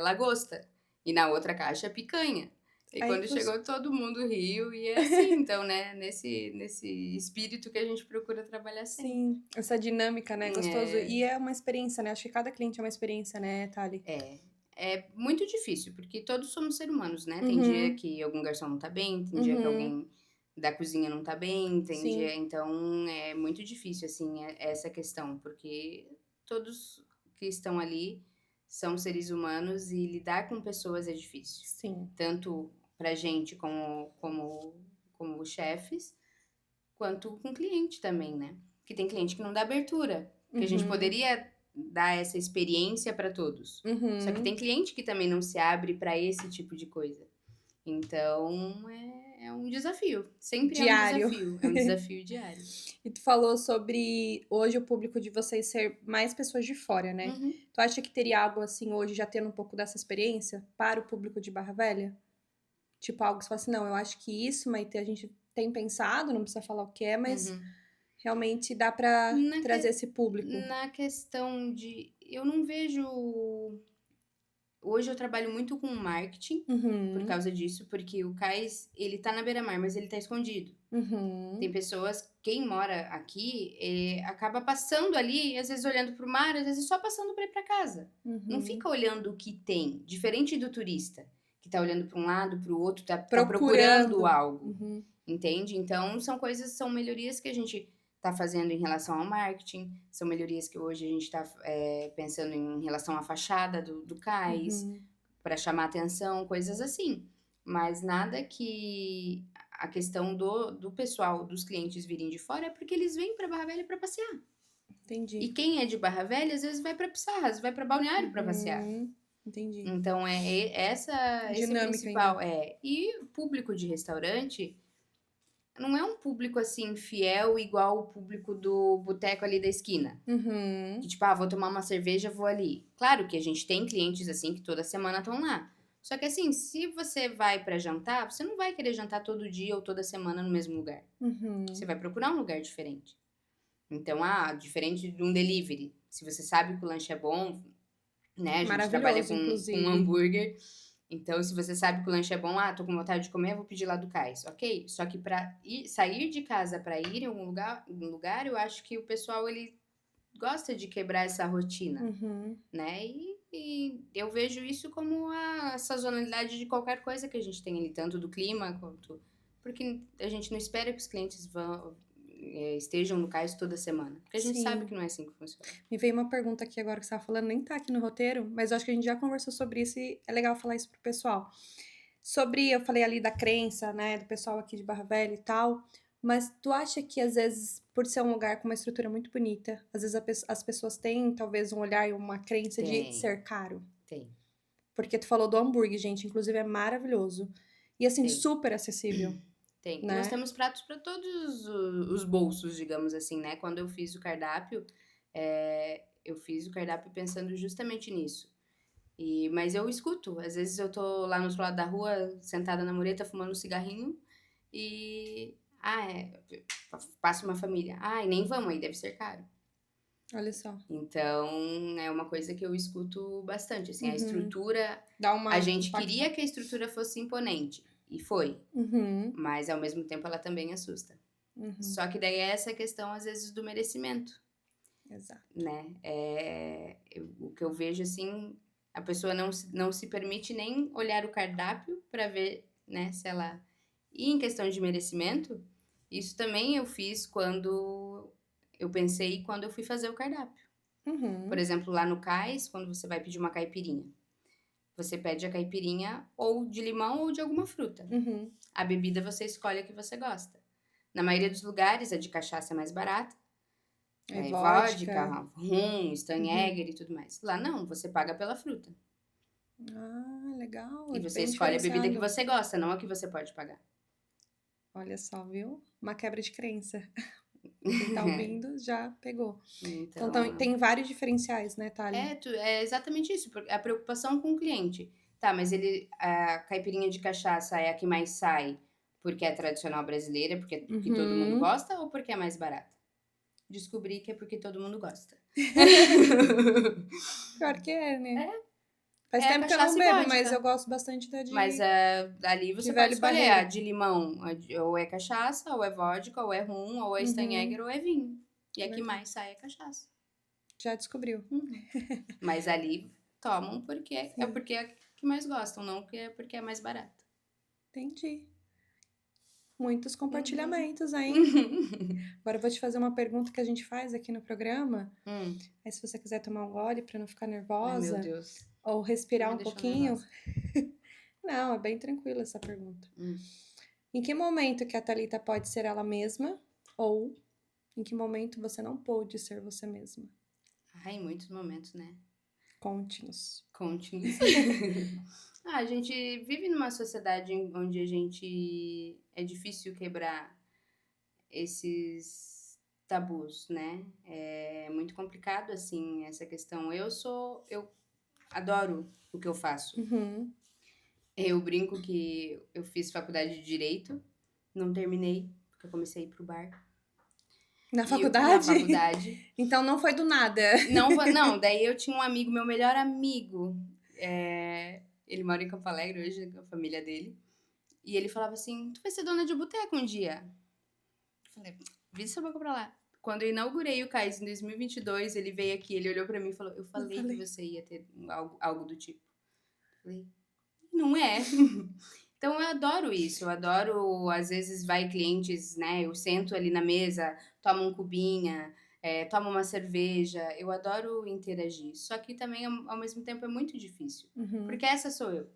Speaker 2: lagosta. E na outra caixa picanha. E aí, quando chegou, todo mundo riu. E é assim, então, né? Nesse espírito que a gente procura trabalhar sempre.
Speaker 1: Sim, essa dinâmica, né? Gostoso. E é uma experiência, né? Acho que cada cliente é uma experiência, né, Thali?
Speaker 2: É muito difícil, porque todos somos seres humanos, né? Tem dia que algum garçom não tá bem, tem dia que alguém da cozinha não tá bem, tem dia... Então, é muito difícil, assim, essa questão, porque todos que estão ali são seres humanos e lidar com pessoas é difícil.
Speaker 1: Sim.
Speaker 2: Tanto pra gente como chefes, quanto com cliente também, né? Porque tem cliente que não dá abertura, que a gente poderia dar essa experiência para todos. Só que tem cliente que também não se abre para esse tipo de coisa. Então, é um desafio. Sempre
Speaker 1: diário.
Speaker 2: É um desafio. É um desafio diário.
Speaker 1: E tu falou sobre hoje o público de vocês ser mais pessoas de fora, né? Tu acha que teria algo assim hoje, já tendo um pouco dessa experiência, para o público de Barra Velha? Tipo, algo que você fala assim, não, eu acho que isso, Maitê, a gente tem pensado, não precisa falar o que é, mas realmente dá pra trazer esse público.
Speaker 2: Na questão de... Eu não vejo... Hoje eu trabalho muito com marketing por causa disso, porque o cais, ele tá na beira-mar, mas ele tá escondido. Tem pessoas, quem mora aqui, acaba passando ali, às vezes olhando pro mar, às vezes só passando pra ir pra casa. Não fica olhando o que tem, diferente do turista, que tá olhando pra um lado, pro outro, tá procurando algo. Entende? Então, são melhorias que a gente tá fazendo em relação ao marketing, são melhorias que hoje a gente tá pensando em relação à fachada do cais, para chamar atenção, coisas assim. Mas nada que a questão do pessoal, dos clientes virem de fora, é porque eles vêm para Barra Velha para passear.
Speaker 1: Entendi.
Speaker 2: E quem é de Barra Velha, às vezes vai para Pissarras, vai para Balneário para passear.
Speaker 1: Entendi.
Speaker 2: Então, esse é o principal. E o público de restaurante não é um público, assim, fiel, igual o público do boteco ali da esquina. Que, tipo, vou tomar uma cerveja, vou ali. Claro que a gente tem clientes, assim, que toda semana estão lá. Só que, assim, se você vai pra jantar, você não vai querer jantar todo dia ou toda semana no mesmo lugar. Você vai procurar um lugar diferente. Então, diferente de um delivery. Se você sabe que o lanche é bom, né? A gente trabalha com hambúrguer. Então, se você sabe que o lanche é bom, tô com vontade de comer, vou pedir lá do cais, ok? Só que pra sair de casa pra ir em algum lugar, eu acho que o pessoal, ele gosta de quebrar essa rotina, né? E eu vejo isso como a sazonalidade de qualquer coisa que a gente tem ali, tanto do clima quanto... Porque a gente não espera que os clientes estejam no cais toda semana. Porque a gente sabe que não é assim que funciona.
Speaker 1: Me veio uma pergunta aqui agora que você estava falando, nem tá aqui no roteiro, mas eu acho que a gente já conversou sobre isso e é legal falar isso pro pessoal. Eu falei ali da crença, né, do pessoal aqui de Barra Velha e tal, mas tu acha que às vezes, por ser um lugar com uma estrutura muito bonita, às vezes as pessoas têm talvez um olhar e uma crença de ser caro?
Speaker 2: Tem.
Speaker 1: Porque tu falou do hambúrguer, gente, inclusive é maravilhoso. E assim, super acessível.
Speaker 2: Tem.
Speaker 1: Né?
Speaker 2: Nós temos pratos para todos os bolsos, digamos assim, né? Quando eu fiz o cardápio, eu fiz o cardápio pensando justamente nisso. Mas eu escuto. Às vezes eu tô lá no outro lado da rua, sentada na mureta, fumando um cigarrinho e... passa uma família. Nem vamos aí, deve ser caro.
Speaker 1: Olha só.
Speaker 2: Então, é uma coisa que eu escuto bastante. Assim, a estrutura... A gente queria que a estrutura fosse imponente. E foi. Mas, ao mesmo tempo, ela também assusta. Só que daí é essa questão, às vezes, do merecimento.
Speaker 1: Exato.
Speaker 2: Né? O que eu vejo, assim, a pessoa não se permite nem olhar o cardápio para ver, né, se ela... E em questão de merecimento, isso também eu fiz quando eu fui fazer o cardápio. Por exemplo, lá no cais, quando você vai pedir uma caipirinha. Você pede a caipirinha ou de limão ou de alguma fruta. A bebida você escolhe a que você gosta. Na maioria dos lugares, a de cachaça é mais barata. Vodka, rum, Steinegger e tudo mais. Lá não, você paga pela fruta.
Speaker 1: Legal.
Speaker 2: E você escolhe a bebida que você gosta, não a que você pode pagar. Olha
Speaker 1: só, viu? Uma quebra de crença. Quem tá ouvindo já pegou. Então tem vários diferenciais, né, Thalia?
Speaker 2: É exatamente isso. A preocupação com o cliente. Tá, mas a caipirinha de cachaça é a que mais sai porque é tradicional brasileira, porque todo mundo gosta, ou porque é mais barata? Descobri que é porque todo mundo gosta.
Speaker 1: Pior que é, né? Faz tempo que eu não bebo, mas eu gosto bastante da de...
Speaker 2: Mas ali você pode escolher a de limão, ou é cachaça, ou é vodka, ou é rum, ou é Steinegger, ou é vinho. E a que mais sai é cachaça.
Speaker 1: Já descobriu.
Speaker 2: Mas ali tomam porque é a que mais gostam, não porque é mais barato.
Speaker 1: Entendi. Muitos compartilhamentos, hein? Agora eu vou te fazer uma pergunta que a gente faz aqui no programa. Aí se você quiser tomar um gole pra não ficar nervosa...
Speaker 2: Ai, meu Deus.
Speaker 1: Ou respirar um pouquinho. Não, é bem tranquila essa pergunta. Em que momento que a Thalita pode ser ela mesma? Ou em que momento você não pôde ser você mesma?
Speaker 2: Em muitos momentos, né?
Speaker 1: Conte-nos.
Speaker 2: A gente vive numa sociedade onde a gente... É difícil quebrar esses tabus, né? É muito complicado, assim, essa questão. Eu adoro o que eu faço. Eu brinco que eu fiz faculdade de Direito, não terminei, porque eu comecei a ir pro bar.
Speaker 1: Na faculdade?
Speaker 2: Na faculdade.
Speaker 1: Então não foi do nada.
Speaker 2: Não, daí eu tinha um amigo, meu melhor amigo, ele mora em Campo Alegre hoje, com a família dele, e ele falava assim, tu vai ser dona de boteco um dia? Eu falei, vira essa boca pra lá. Quando eu inaugurei o cais em 2022, ele veio aqui, ele olhou pra mim e falou, eu falei que você ia ter algo do tipo. Eu falei, não é. Então eu adoro isso, eu adoro, às vezes vai clientes, né, eu sento ali na mesa, tomo um cubinha, tomo uma cerveja, eu adoro interagir. Só que também, ao mesmo tempo, é muito difícil, porque essa sou eu.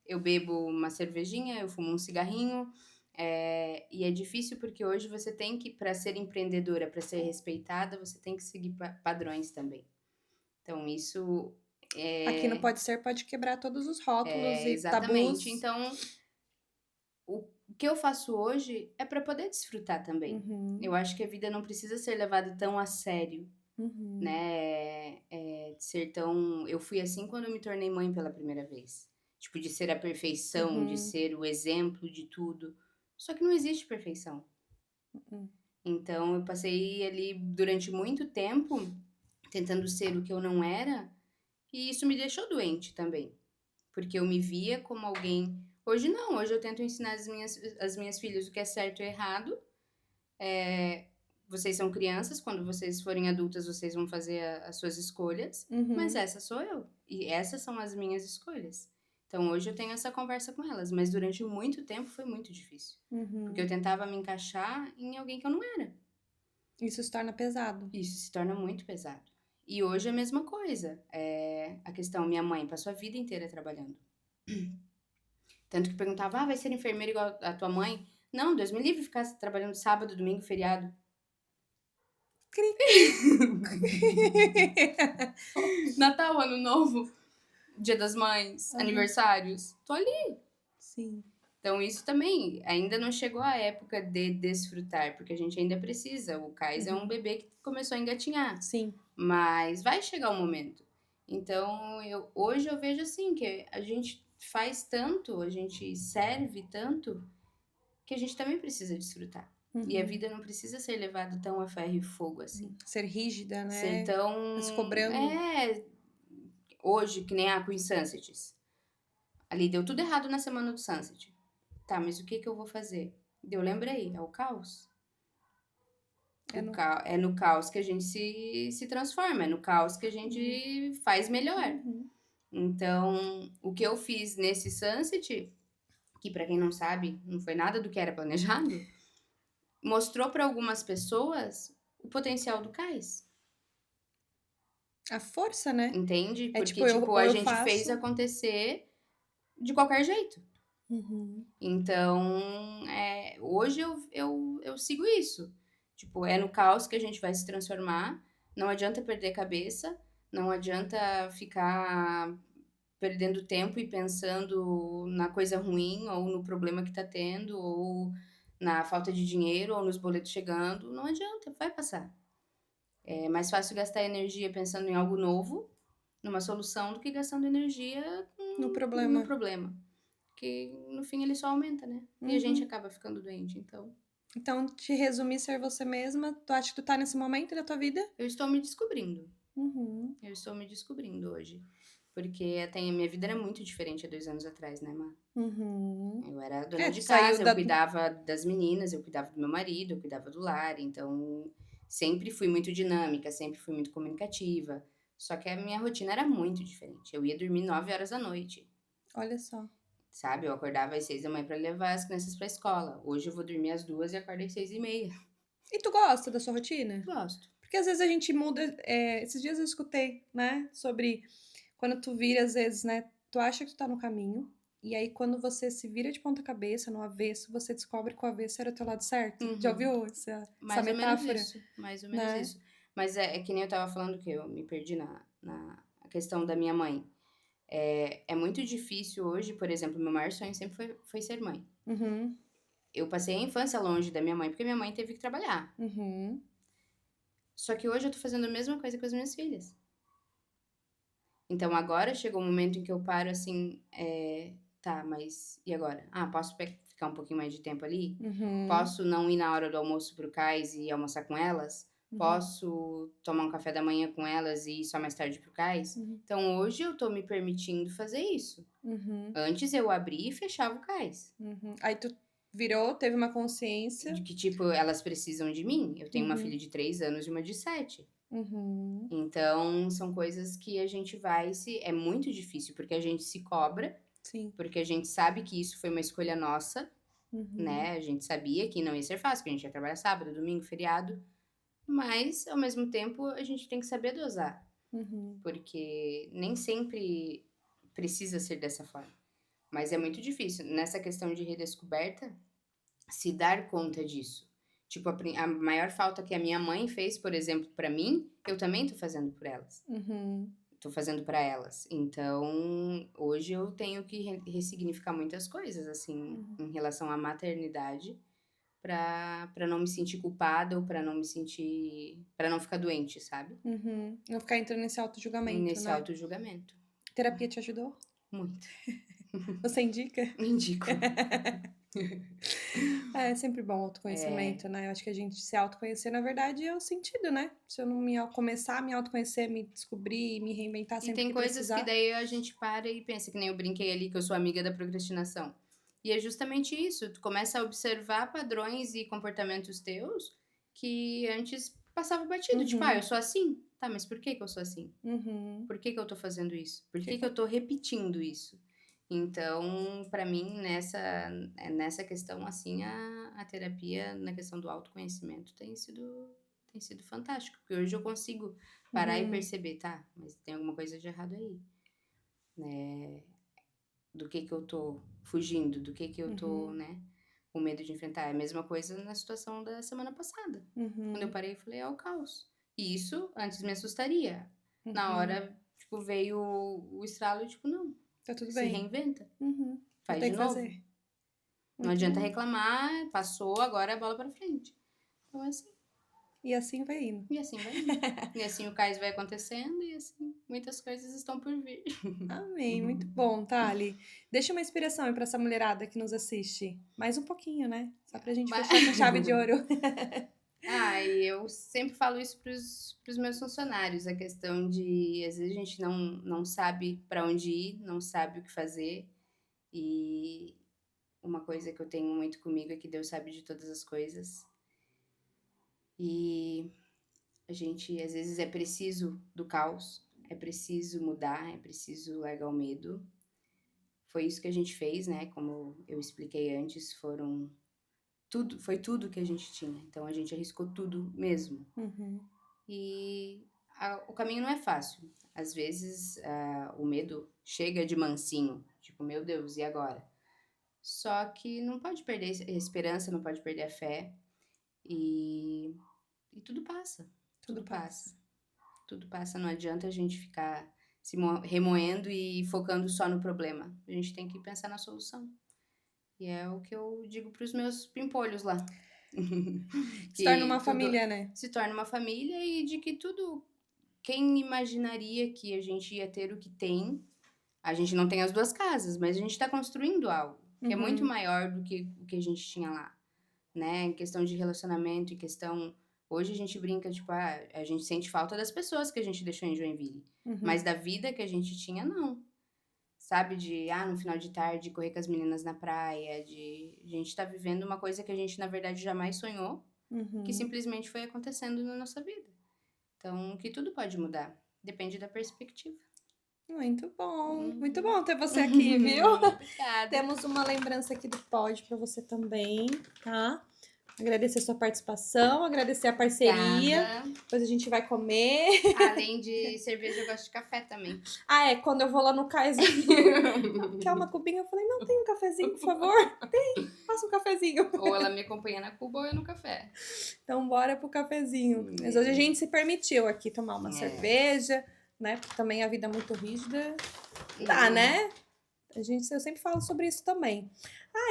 Speaker 2: Eu bebo uma cervejinha, eu fumo um cigarrinho, e é difícil porque hoje você tem que, para ser empreendedora, para ser respeitada, você tem que seguir padrões também. Então isso
Speaker 1: Aqui no Pode Ser pode quebrar todos os rótulos e tabus.
Speaker 2: exatamente. Então, o que eu faço hoje é para poder desfrutar também. Eu acho que a vida não precisa ser levada tão a sério, né? Ser tão. Eu fui assim quando eu me tornei mãe pela primeira vez. Tipo, de ser a perfeição, de ser o exemplo de tudo. Só que não existe perfeição. Então, eu passei ali durante muito tempo tentando ser o que eu não era, e isso me deixou doente também. Porque eu me via como alguém. Hoje não, hoje eu tento ensinar as minhas filhas o que é certo e errado. Vocês são crianças, quando vocês forem adultas, vocês vão fazer as suas escolhas, mas essa sou eu. E essas são as minhas escolhas. Então hoje eu tenho essa conversa com elas, mas durante muito tempo foi muito difícil. Porque eu tentava me encaixar em alguém que eu não era.
Speaker 1: Isso se torna pesado.
Speaker 2: Isso se torna muito pesado. E hoje é a mesma coisa. A questão, minha mãe passou a vida inteira trabalhando. Tanto que perguntava, vai ser enfermeira igual a tua mãe? Não, Deus me livre ficar trabalhando sábado, domingo, feriado. Natal, Ano Novo, Dia das Mães, aniversários. Tô ali.
Speaker 1: Sim.
Speaker 2: Então isso também ainda não chegou a época de desfrutar, porque a gente ainda precisa. O Cais é um bebê que começou a engatinhar.
Speaker 1: Sim.
Speaker 2: Mas vai chegar o momento. Então, hoje eu vejo assim, que a gente faz tanto, a gente serve tanto, que a gente também precisa desfrutar. E a vida não precisa ser levada tão a ferro e fogo assim.
Speaker 1: Ser rígida, né?
Speaker 2: Ser tão...
Speaker 1: Mas cobrando.
Speaker 2: Hoje, que nem a Queen Sunsets. Ali deu tudo errado na semana do Sunset. Tá, mas o que eu vou fazer? Eu lembrei, é o caos. É no caos que a gente se transforma, é no caos que a gente faz melhor. Então, o que eu fiz nesse Sunset, que pra quem não sabe, não foi nada do que era planejado, mostrou para algumas pessoas o potencial do Cais.
Speaker 1: A força, né?
Speaker 2: Entende? Porque, a gente fez acontecer de qualquer jeito. Então, hoje eu sigo isso. Tipo, é no caos que a gente vai se transformar. Não adianta perder a cabeça. Não adianta ficar perdendo tempo e pensando na coisa ruim, ou no problema que tá tendo, ou na falta de dinheiro, ou nos boletos chegando. Não adianta, vai passar. É mais fácil gastar energia pensando em algo novo, numa solução, do que gastando energia
Speaker 1: no problema.
Speaker 2: Que no fim ele só aumenta, né? E a gente acaba ficando doente, então...
Speaker 1: Então, te resumir, ser você mesma, tu acha que tu tá nesse momento da tua vida?
Speaker 2: Eu estou me descobrindo. Eu estou me descobrindo hoje. Porque até a minha vida era muito diferente há 2 anos atrás, né, Má? Eu era dona de casa, eu cuidava das meninas, eu cuidava do meu marido, eu cuidava do lar. Então, sempre fui muito dinâmica, sempre fui muito comunicativa. Só que a minha rotina era muito diferente. Eu ia dormir 9 horas da noite.
Speaker 1: Olha só.
Speaker 2: Sabe, eu acordava às 6 da manhã pra levar as crianças pra escola. Hoje eu vou dormir às 2 e acordo às 6:30.
Speaker 1: E tu gosta da sua rotina?
Speaker 2: Gosto.
Speaker 1: Porque às vezes a gente muda... esses dias eu escutei, né? Sobre quando tu vira, às vezes, né? Tu acha que tu tá no caminho. E aí, quando você se vira de ponta cabeça, no avesso, você descobre que o avesso era o teu lado certo. Já ouviu essa metáfora?
Speaker 2: Mais ou menos isso. Mas é que nem eu tava falando, que eu me perdi na questão da minha mãe. É muito difícil hoje, por exemplo, meu maior sonho sempre foi ser mãe. Eu passei a infância longe da minha mãe, porque minha mãe teve que trabalhar. Só que hoje eu tô fazendo a mesma coisa com as minhas filhas. Então agora chegou um momento em que eu paro assim, tá, mas e agora? Posso ficar um pouquinho mais de tempo ali? Posso não ir na hora do almoço pro Cais e almoçar com elas? Posso tomar um café da manhã com elas e ir só mais tarde pro Cais? Então hoje eu tô me permitindo fazer isso. Antes eu abria e fechava o Cais.
Speaker 1: Aí tu virou, teve uma consciência.
Speaker 2: De que, tipo, elas precisam de mim. Eu tenho uma filha de 3 anos e uma de 7. Então, são coisas que a gente vai se... É muito difícil, porque a gente se cobra
Speaker 1: Sim.
Speaker 2: Porque a gente sabe que isso foi uma escolha nossa, né? A gente sabia que não ia ser fácil, que a gente ia trabalhar sábado, domingo, feriado. Mas, ao mesmo tempo, a gente tem que saber dosar. Porque nem sempre precisa ser dessa forma. Mas é muito difícil. Nessa questão de redescoberta, se dar conta disso. Tipo, a maior falta que a minha mãe fez, por exemplo, pra mim, eu também tô fazendo por elas. Tô fazendo pra elas. Então, hoje eu tenho que ressignificar muitas coisas, assim, em relação à maternidade, pra não me sentir culpada ou pra não me sentir... pra não ficar doente, sabe?
Speaker 1: Não ficar entrando nesse auto-julgamento,
Speaker 2: Nesse
Speaker 1: né?
Speaker 2: auto-julgamento.
Speaker 1: Terapia te ajudou?
Speaker 2: Muito.
Speaker 1: Você indica?
Speaker 2: Indico.
Speaker 1: É sempre bom autoconhecimento, né? Eu acho que a gente se autoconhecer, na verdade, é o sentido, né? Se eu não começar a me autoconhecer, me descobrir, me reinventar
Speaker 2: E
Speaker 1: sempre
Speaker 2: tem
Speaker 1: que
Speaker 2: coisas
Speaker 1: precisar.
Speaker 2: que daí a gente para e pensa, que nem eu brinquei ali que eu sou amiga da procrastinação. E é justamente isso, tu começa a observar padrões e comportamentos teus que antes passava batido. Tipo, eu sou assim. Tá, mas por que eu sou assim? Por que eu tô fazendo isso? Por que eu tô repetindo isso? Então, pra mim, nessa questão, assim, a terapia, na questão do autoconhecimento, tem sido fantástico. Porque hoje eu consigo parar e perceber, tá, mas tem alguma coisa de errado aí. Né? Do que eu tô fugindo, do que eu tô, né, com medo de enfrentar. É a mesma coisa na situação da semana passada. Quando eu parei e falei, é o caos. E isso antes me assustaria. Na hora, tipo, veio o estralo e, tipo, não.
Speaker 1: Tá tudo
Speaker 2: Se
Speaker 1: bem.
Speaker 2: reinventa.
Speaker 1: Faz
Speaker 2: Faz de novo.
Speaker 1: fazer.
Speaker 2: Não adianta reclamar, passou, agora é a bola pra frente. Então é assim.
Speaker 1: E assim vai indo.
Speaker 2: E assim vai indo. E assim o cais vai acontecendo e assim muitas coisas estão por vir.
Speaker 1: Amém, muito bom, Thali. Deixa uma inspiração aí pra essa mulherada que nos assiste. Mais um pouquinho, né? Só pra gente fechar com chave de ouro.
Speaker 2: E eu sempre falo isso pros meus funcionários, a questão de, às vezes a gente não sabe pra onde ir, não sabe o que fazer, e uma coisa que eu tenho muito comigo é que Deus sabe de todas as coisas, e a gente, às vezes, é preciso do caos, é preciso mudar, é preciso largar o medo. Foi isso que a gente fez, né? Como eu expliquei antes, foi tudo que a gente tinha. Então, a gente arriscou tudo mesmo. E o caminho não é fácil. Às vezes, o medo chega de mansinho. Tipo, meu Deus, e agora? Só que não pode perder a esperança, não pode perder a fé. E tudo passa. Tudo passa. Tudo passa. Não adianta a gente ficar se remoendo e focando só no problema. A gente tem que pensar na solução. E é o que eu digo pros meus pimpolhos lá.
Speaker 1: Se torna uma família, né?
Speaker 2: Se torna uma família e de que tudo... Quem imaginaria que a gente ia ter o que tem? A gente não tem as duas casas, mas a gente tá construindo algo que é muito maior do que o que a gente tinha lá, né? Em questão de relacionamento, em questão... Hoje a gente brinca, tipo, a gente sente falta das pessoas que a gente deixou em Joinville. Mas da vida que a gente tinha, não. Sabe, no final de tarde, correr com as meninas na praia, a gente tá vivendo uma coisa que a gente, na verdade, jamais sonhou, que simplesmente foi acontecendo na nossa vida. Então, que tudo pode mudar. Depende da perspectiva.
Speaker 1: Muito bom ter você aqui, viu?
Speaker 2: Obrigada.
Speaker 1: Temos uma lembrança aqui do Pod pra você também, tá? Agradecer a sua participação, agradecer a parceria.
Speaker 2: Obrigada.
Speaker 1: Depois a gente vai comer.
Speaker 2: Além de cerveja, eu gosto de café também.
Speaker 1: Quando eu vou lá no cais, quer uma cubinha? Eu falei, não, tem um cafezinho, por favor? Tem, faça um cafezinho.
Speaker 2: Ou ela me acompanha na Cuba ou eu no café.
Speaker 1: Então, bora pro cafezinho. Mas hoje a gente se permitiu aqui tomar uma cerveja, né? Porque também a vida é muito rígida. Dá, né? Eu sempre falo sobre isso também.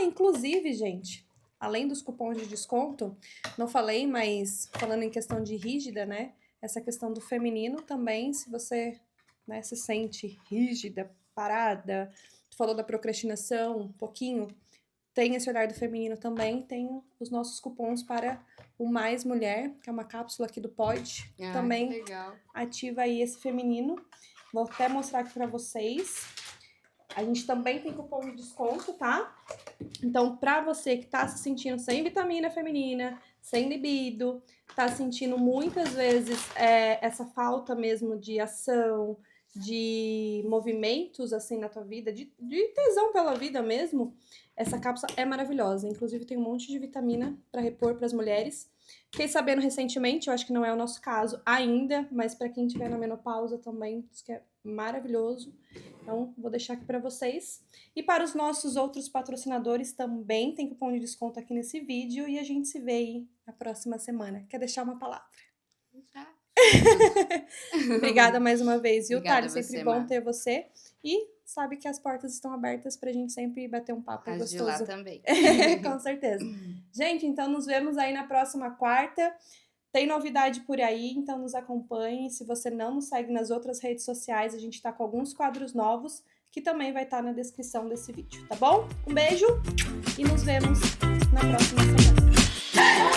Speaker 1: Inclusive, gente, além dos cupons de desconto, não falei, mas falando em questão de rígida, né? Essa questão do feminino também, se você, né, se sente rígida, parada, tu falou da procrastinação um pouquinho, tem esse olhar do feminino também, tem os nossos cupons para o Mais Mulher, que é uma cápsula aqui do Pod, também
Speaker 2: que legal.
Speaker 1: Ativa aí esse feminino. Vou até mostrar aqui para vocês. A gente também tem cupom de desconto, tá? Então, pra você que tá se sentindo sem vitamina feminina, sem libido, tá sentindo muitas vezes essa falta mesmo de ação, de movimentos, assim, na tua vida, de tesão pela vida mesmo, essa cápsula é maravilhosa. Inclusive, tem um monte de vitamina para repor para as mulheres. Fiquei sabendo recentemente, eu acho que não é o nosso caso ainda, mas para quem estiver na menopausa também, diz que é maravilhoso. Então, vou deixar aqui para vocês. E para os nossos outros patrocinadores também tem cupom de desconto aqui nesse vídeo e a gente se vê aí na próxima semana. Quer deixar uma palavra?
Speaker 2: Já.
Speaker 1: Obrigada mais uma vez, viu,
Speaker 2: Obrigada
Speaker 1: Thali?
Speaker 2: a
Speaker 1: Sempre
Speaker 2: você,
Speaker 1: bom
Speaker 2: Má.
Speaker 1: ter você. E sabe que as portas estão abertas pra gente sempre bater um papo
Speaker 2: As de
Speaker 1: gostoso.
Speaker 2: lá também.
Speaker 1: Com certeza. Gente, então nos vemos aí na próxima quarta. Tem novidade por aí, então nos acompanhe. Se você não nos segue nas outras redes sociais, a gente tá com alguns quadros novos que também vai estar na descrição desse vídeo, tá bom? Um beijo e nos vemos na próxima semana.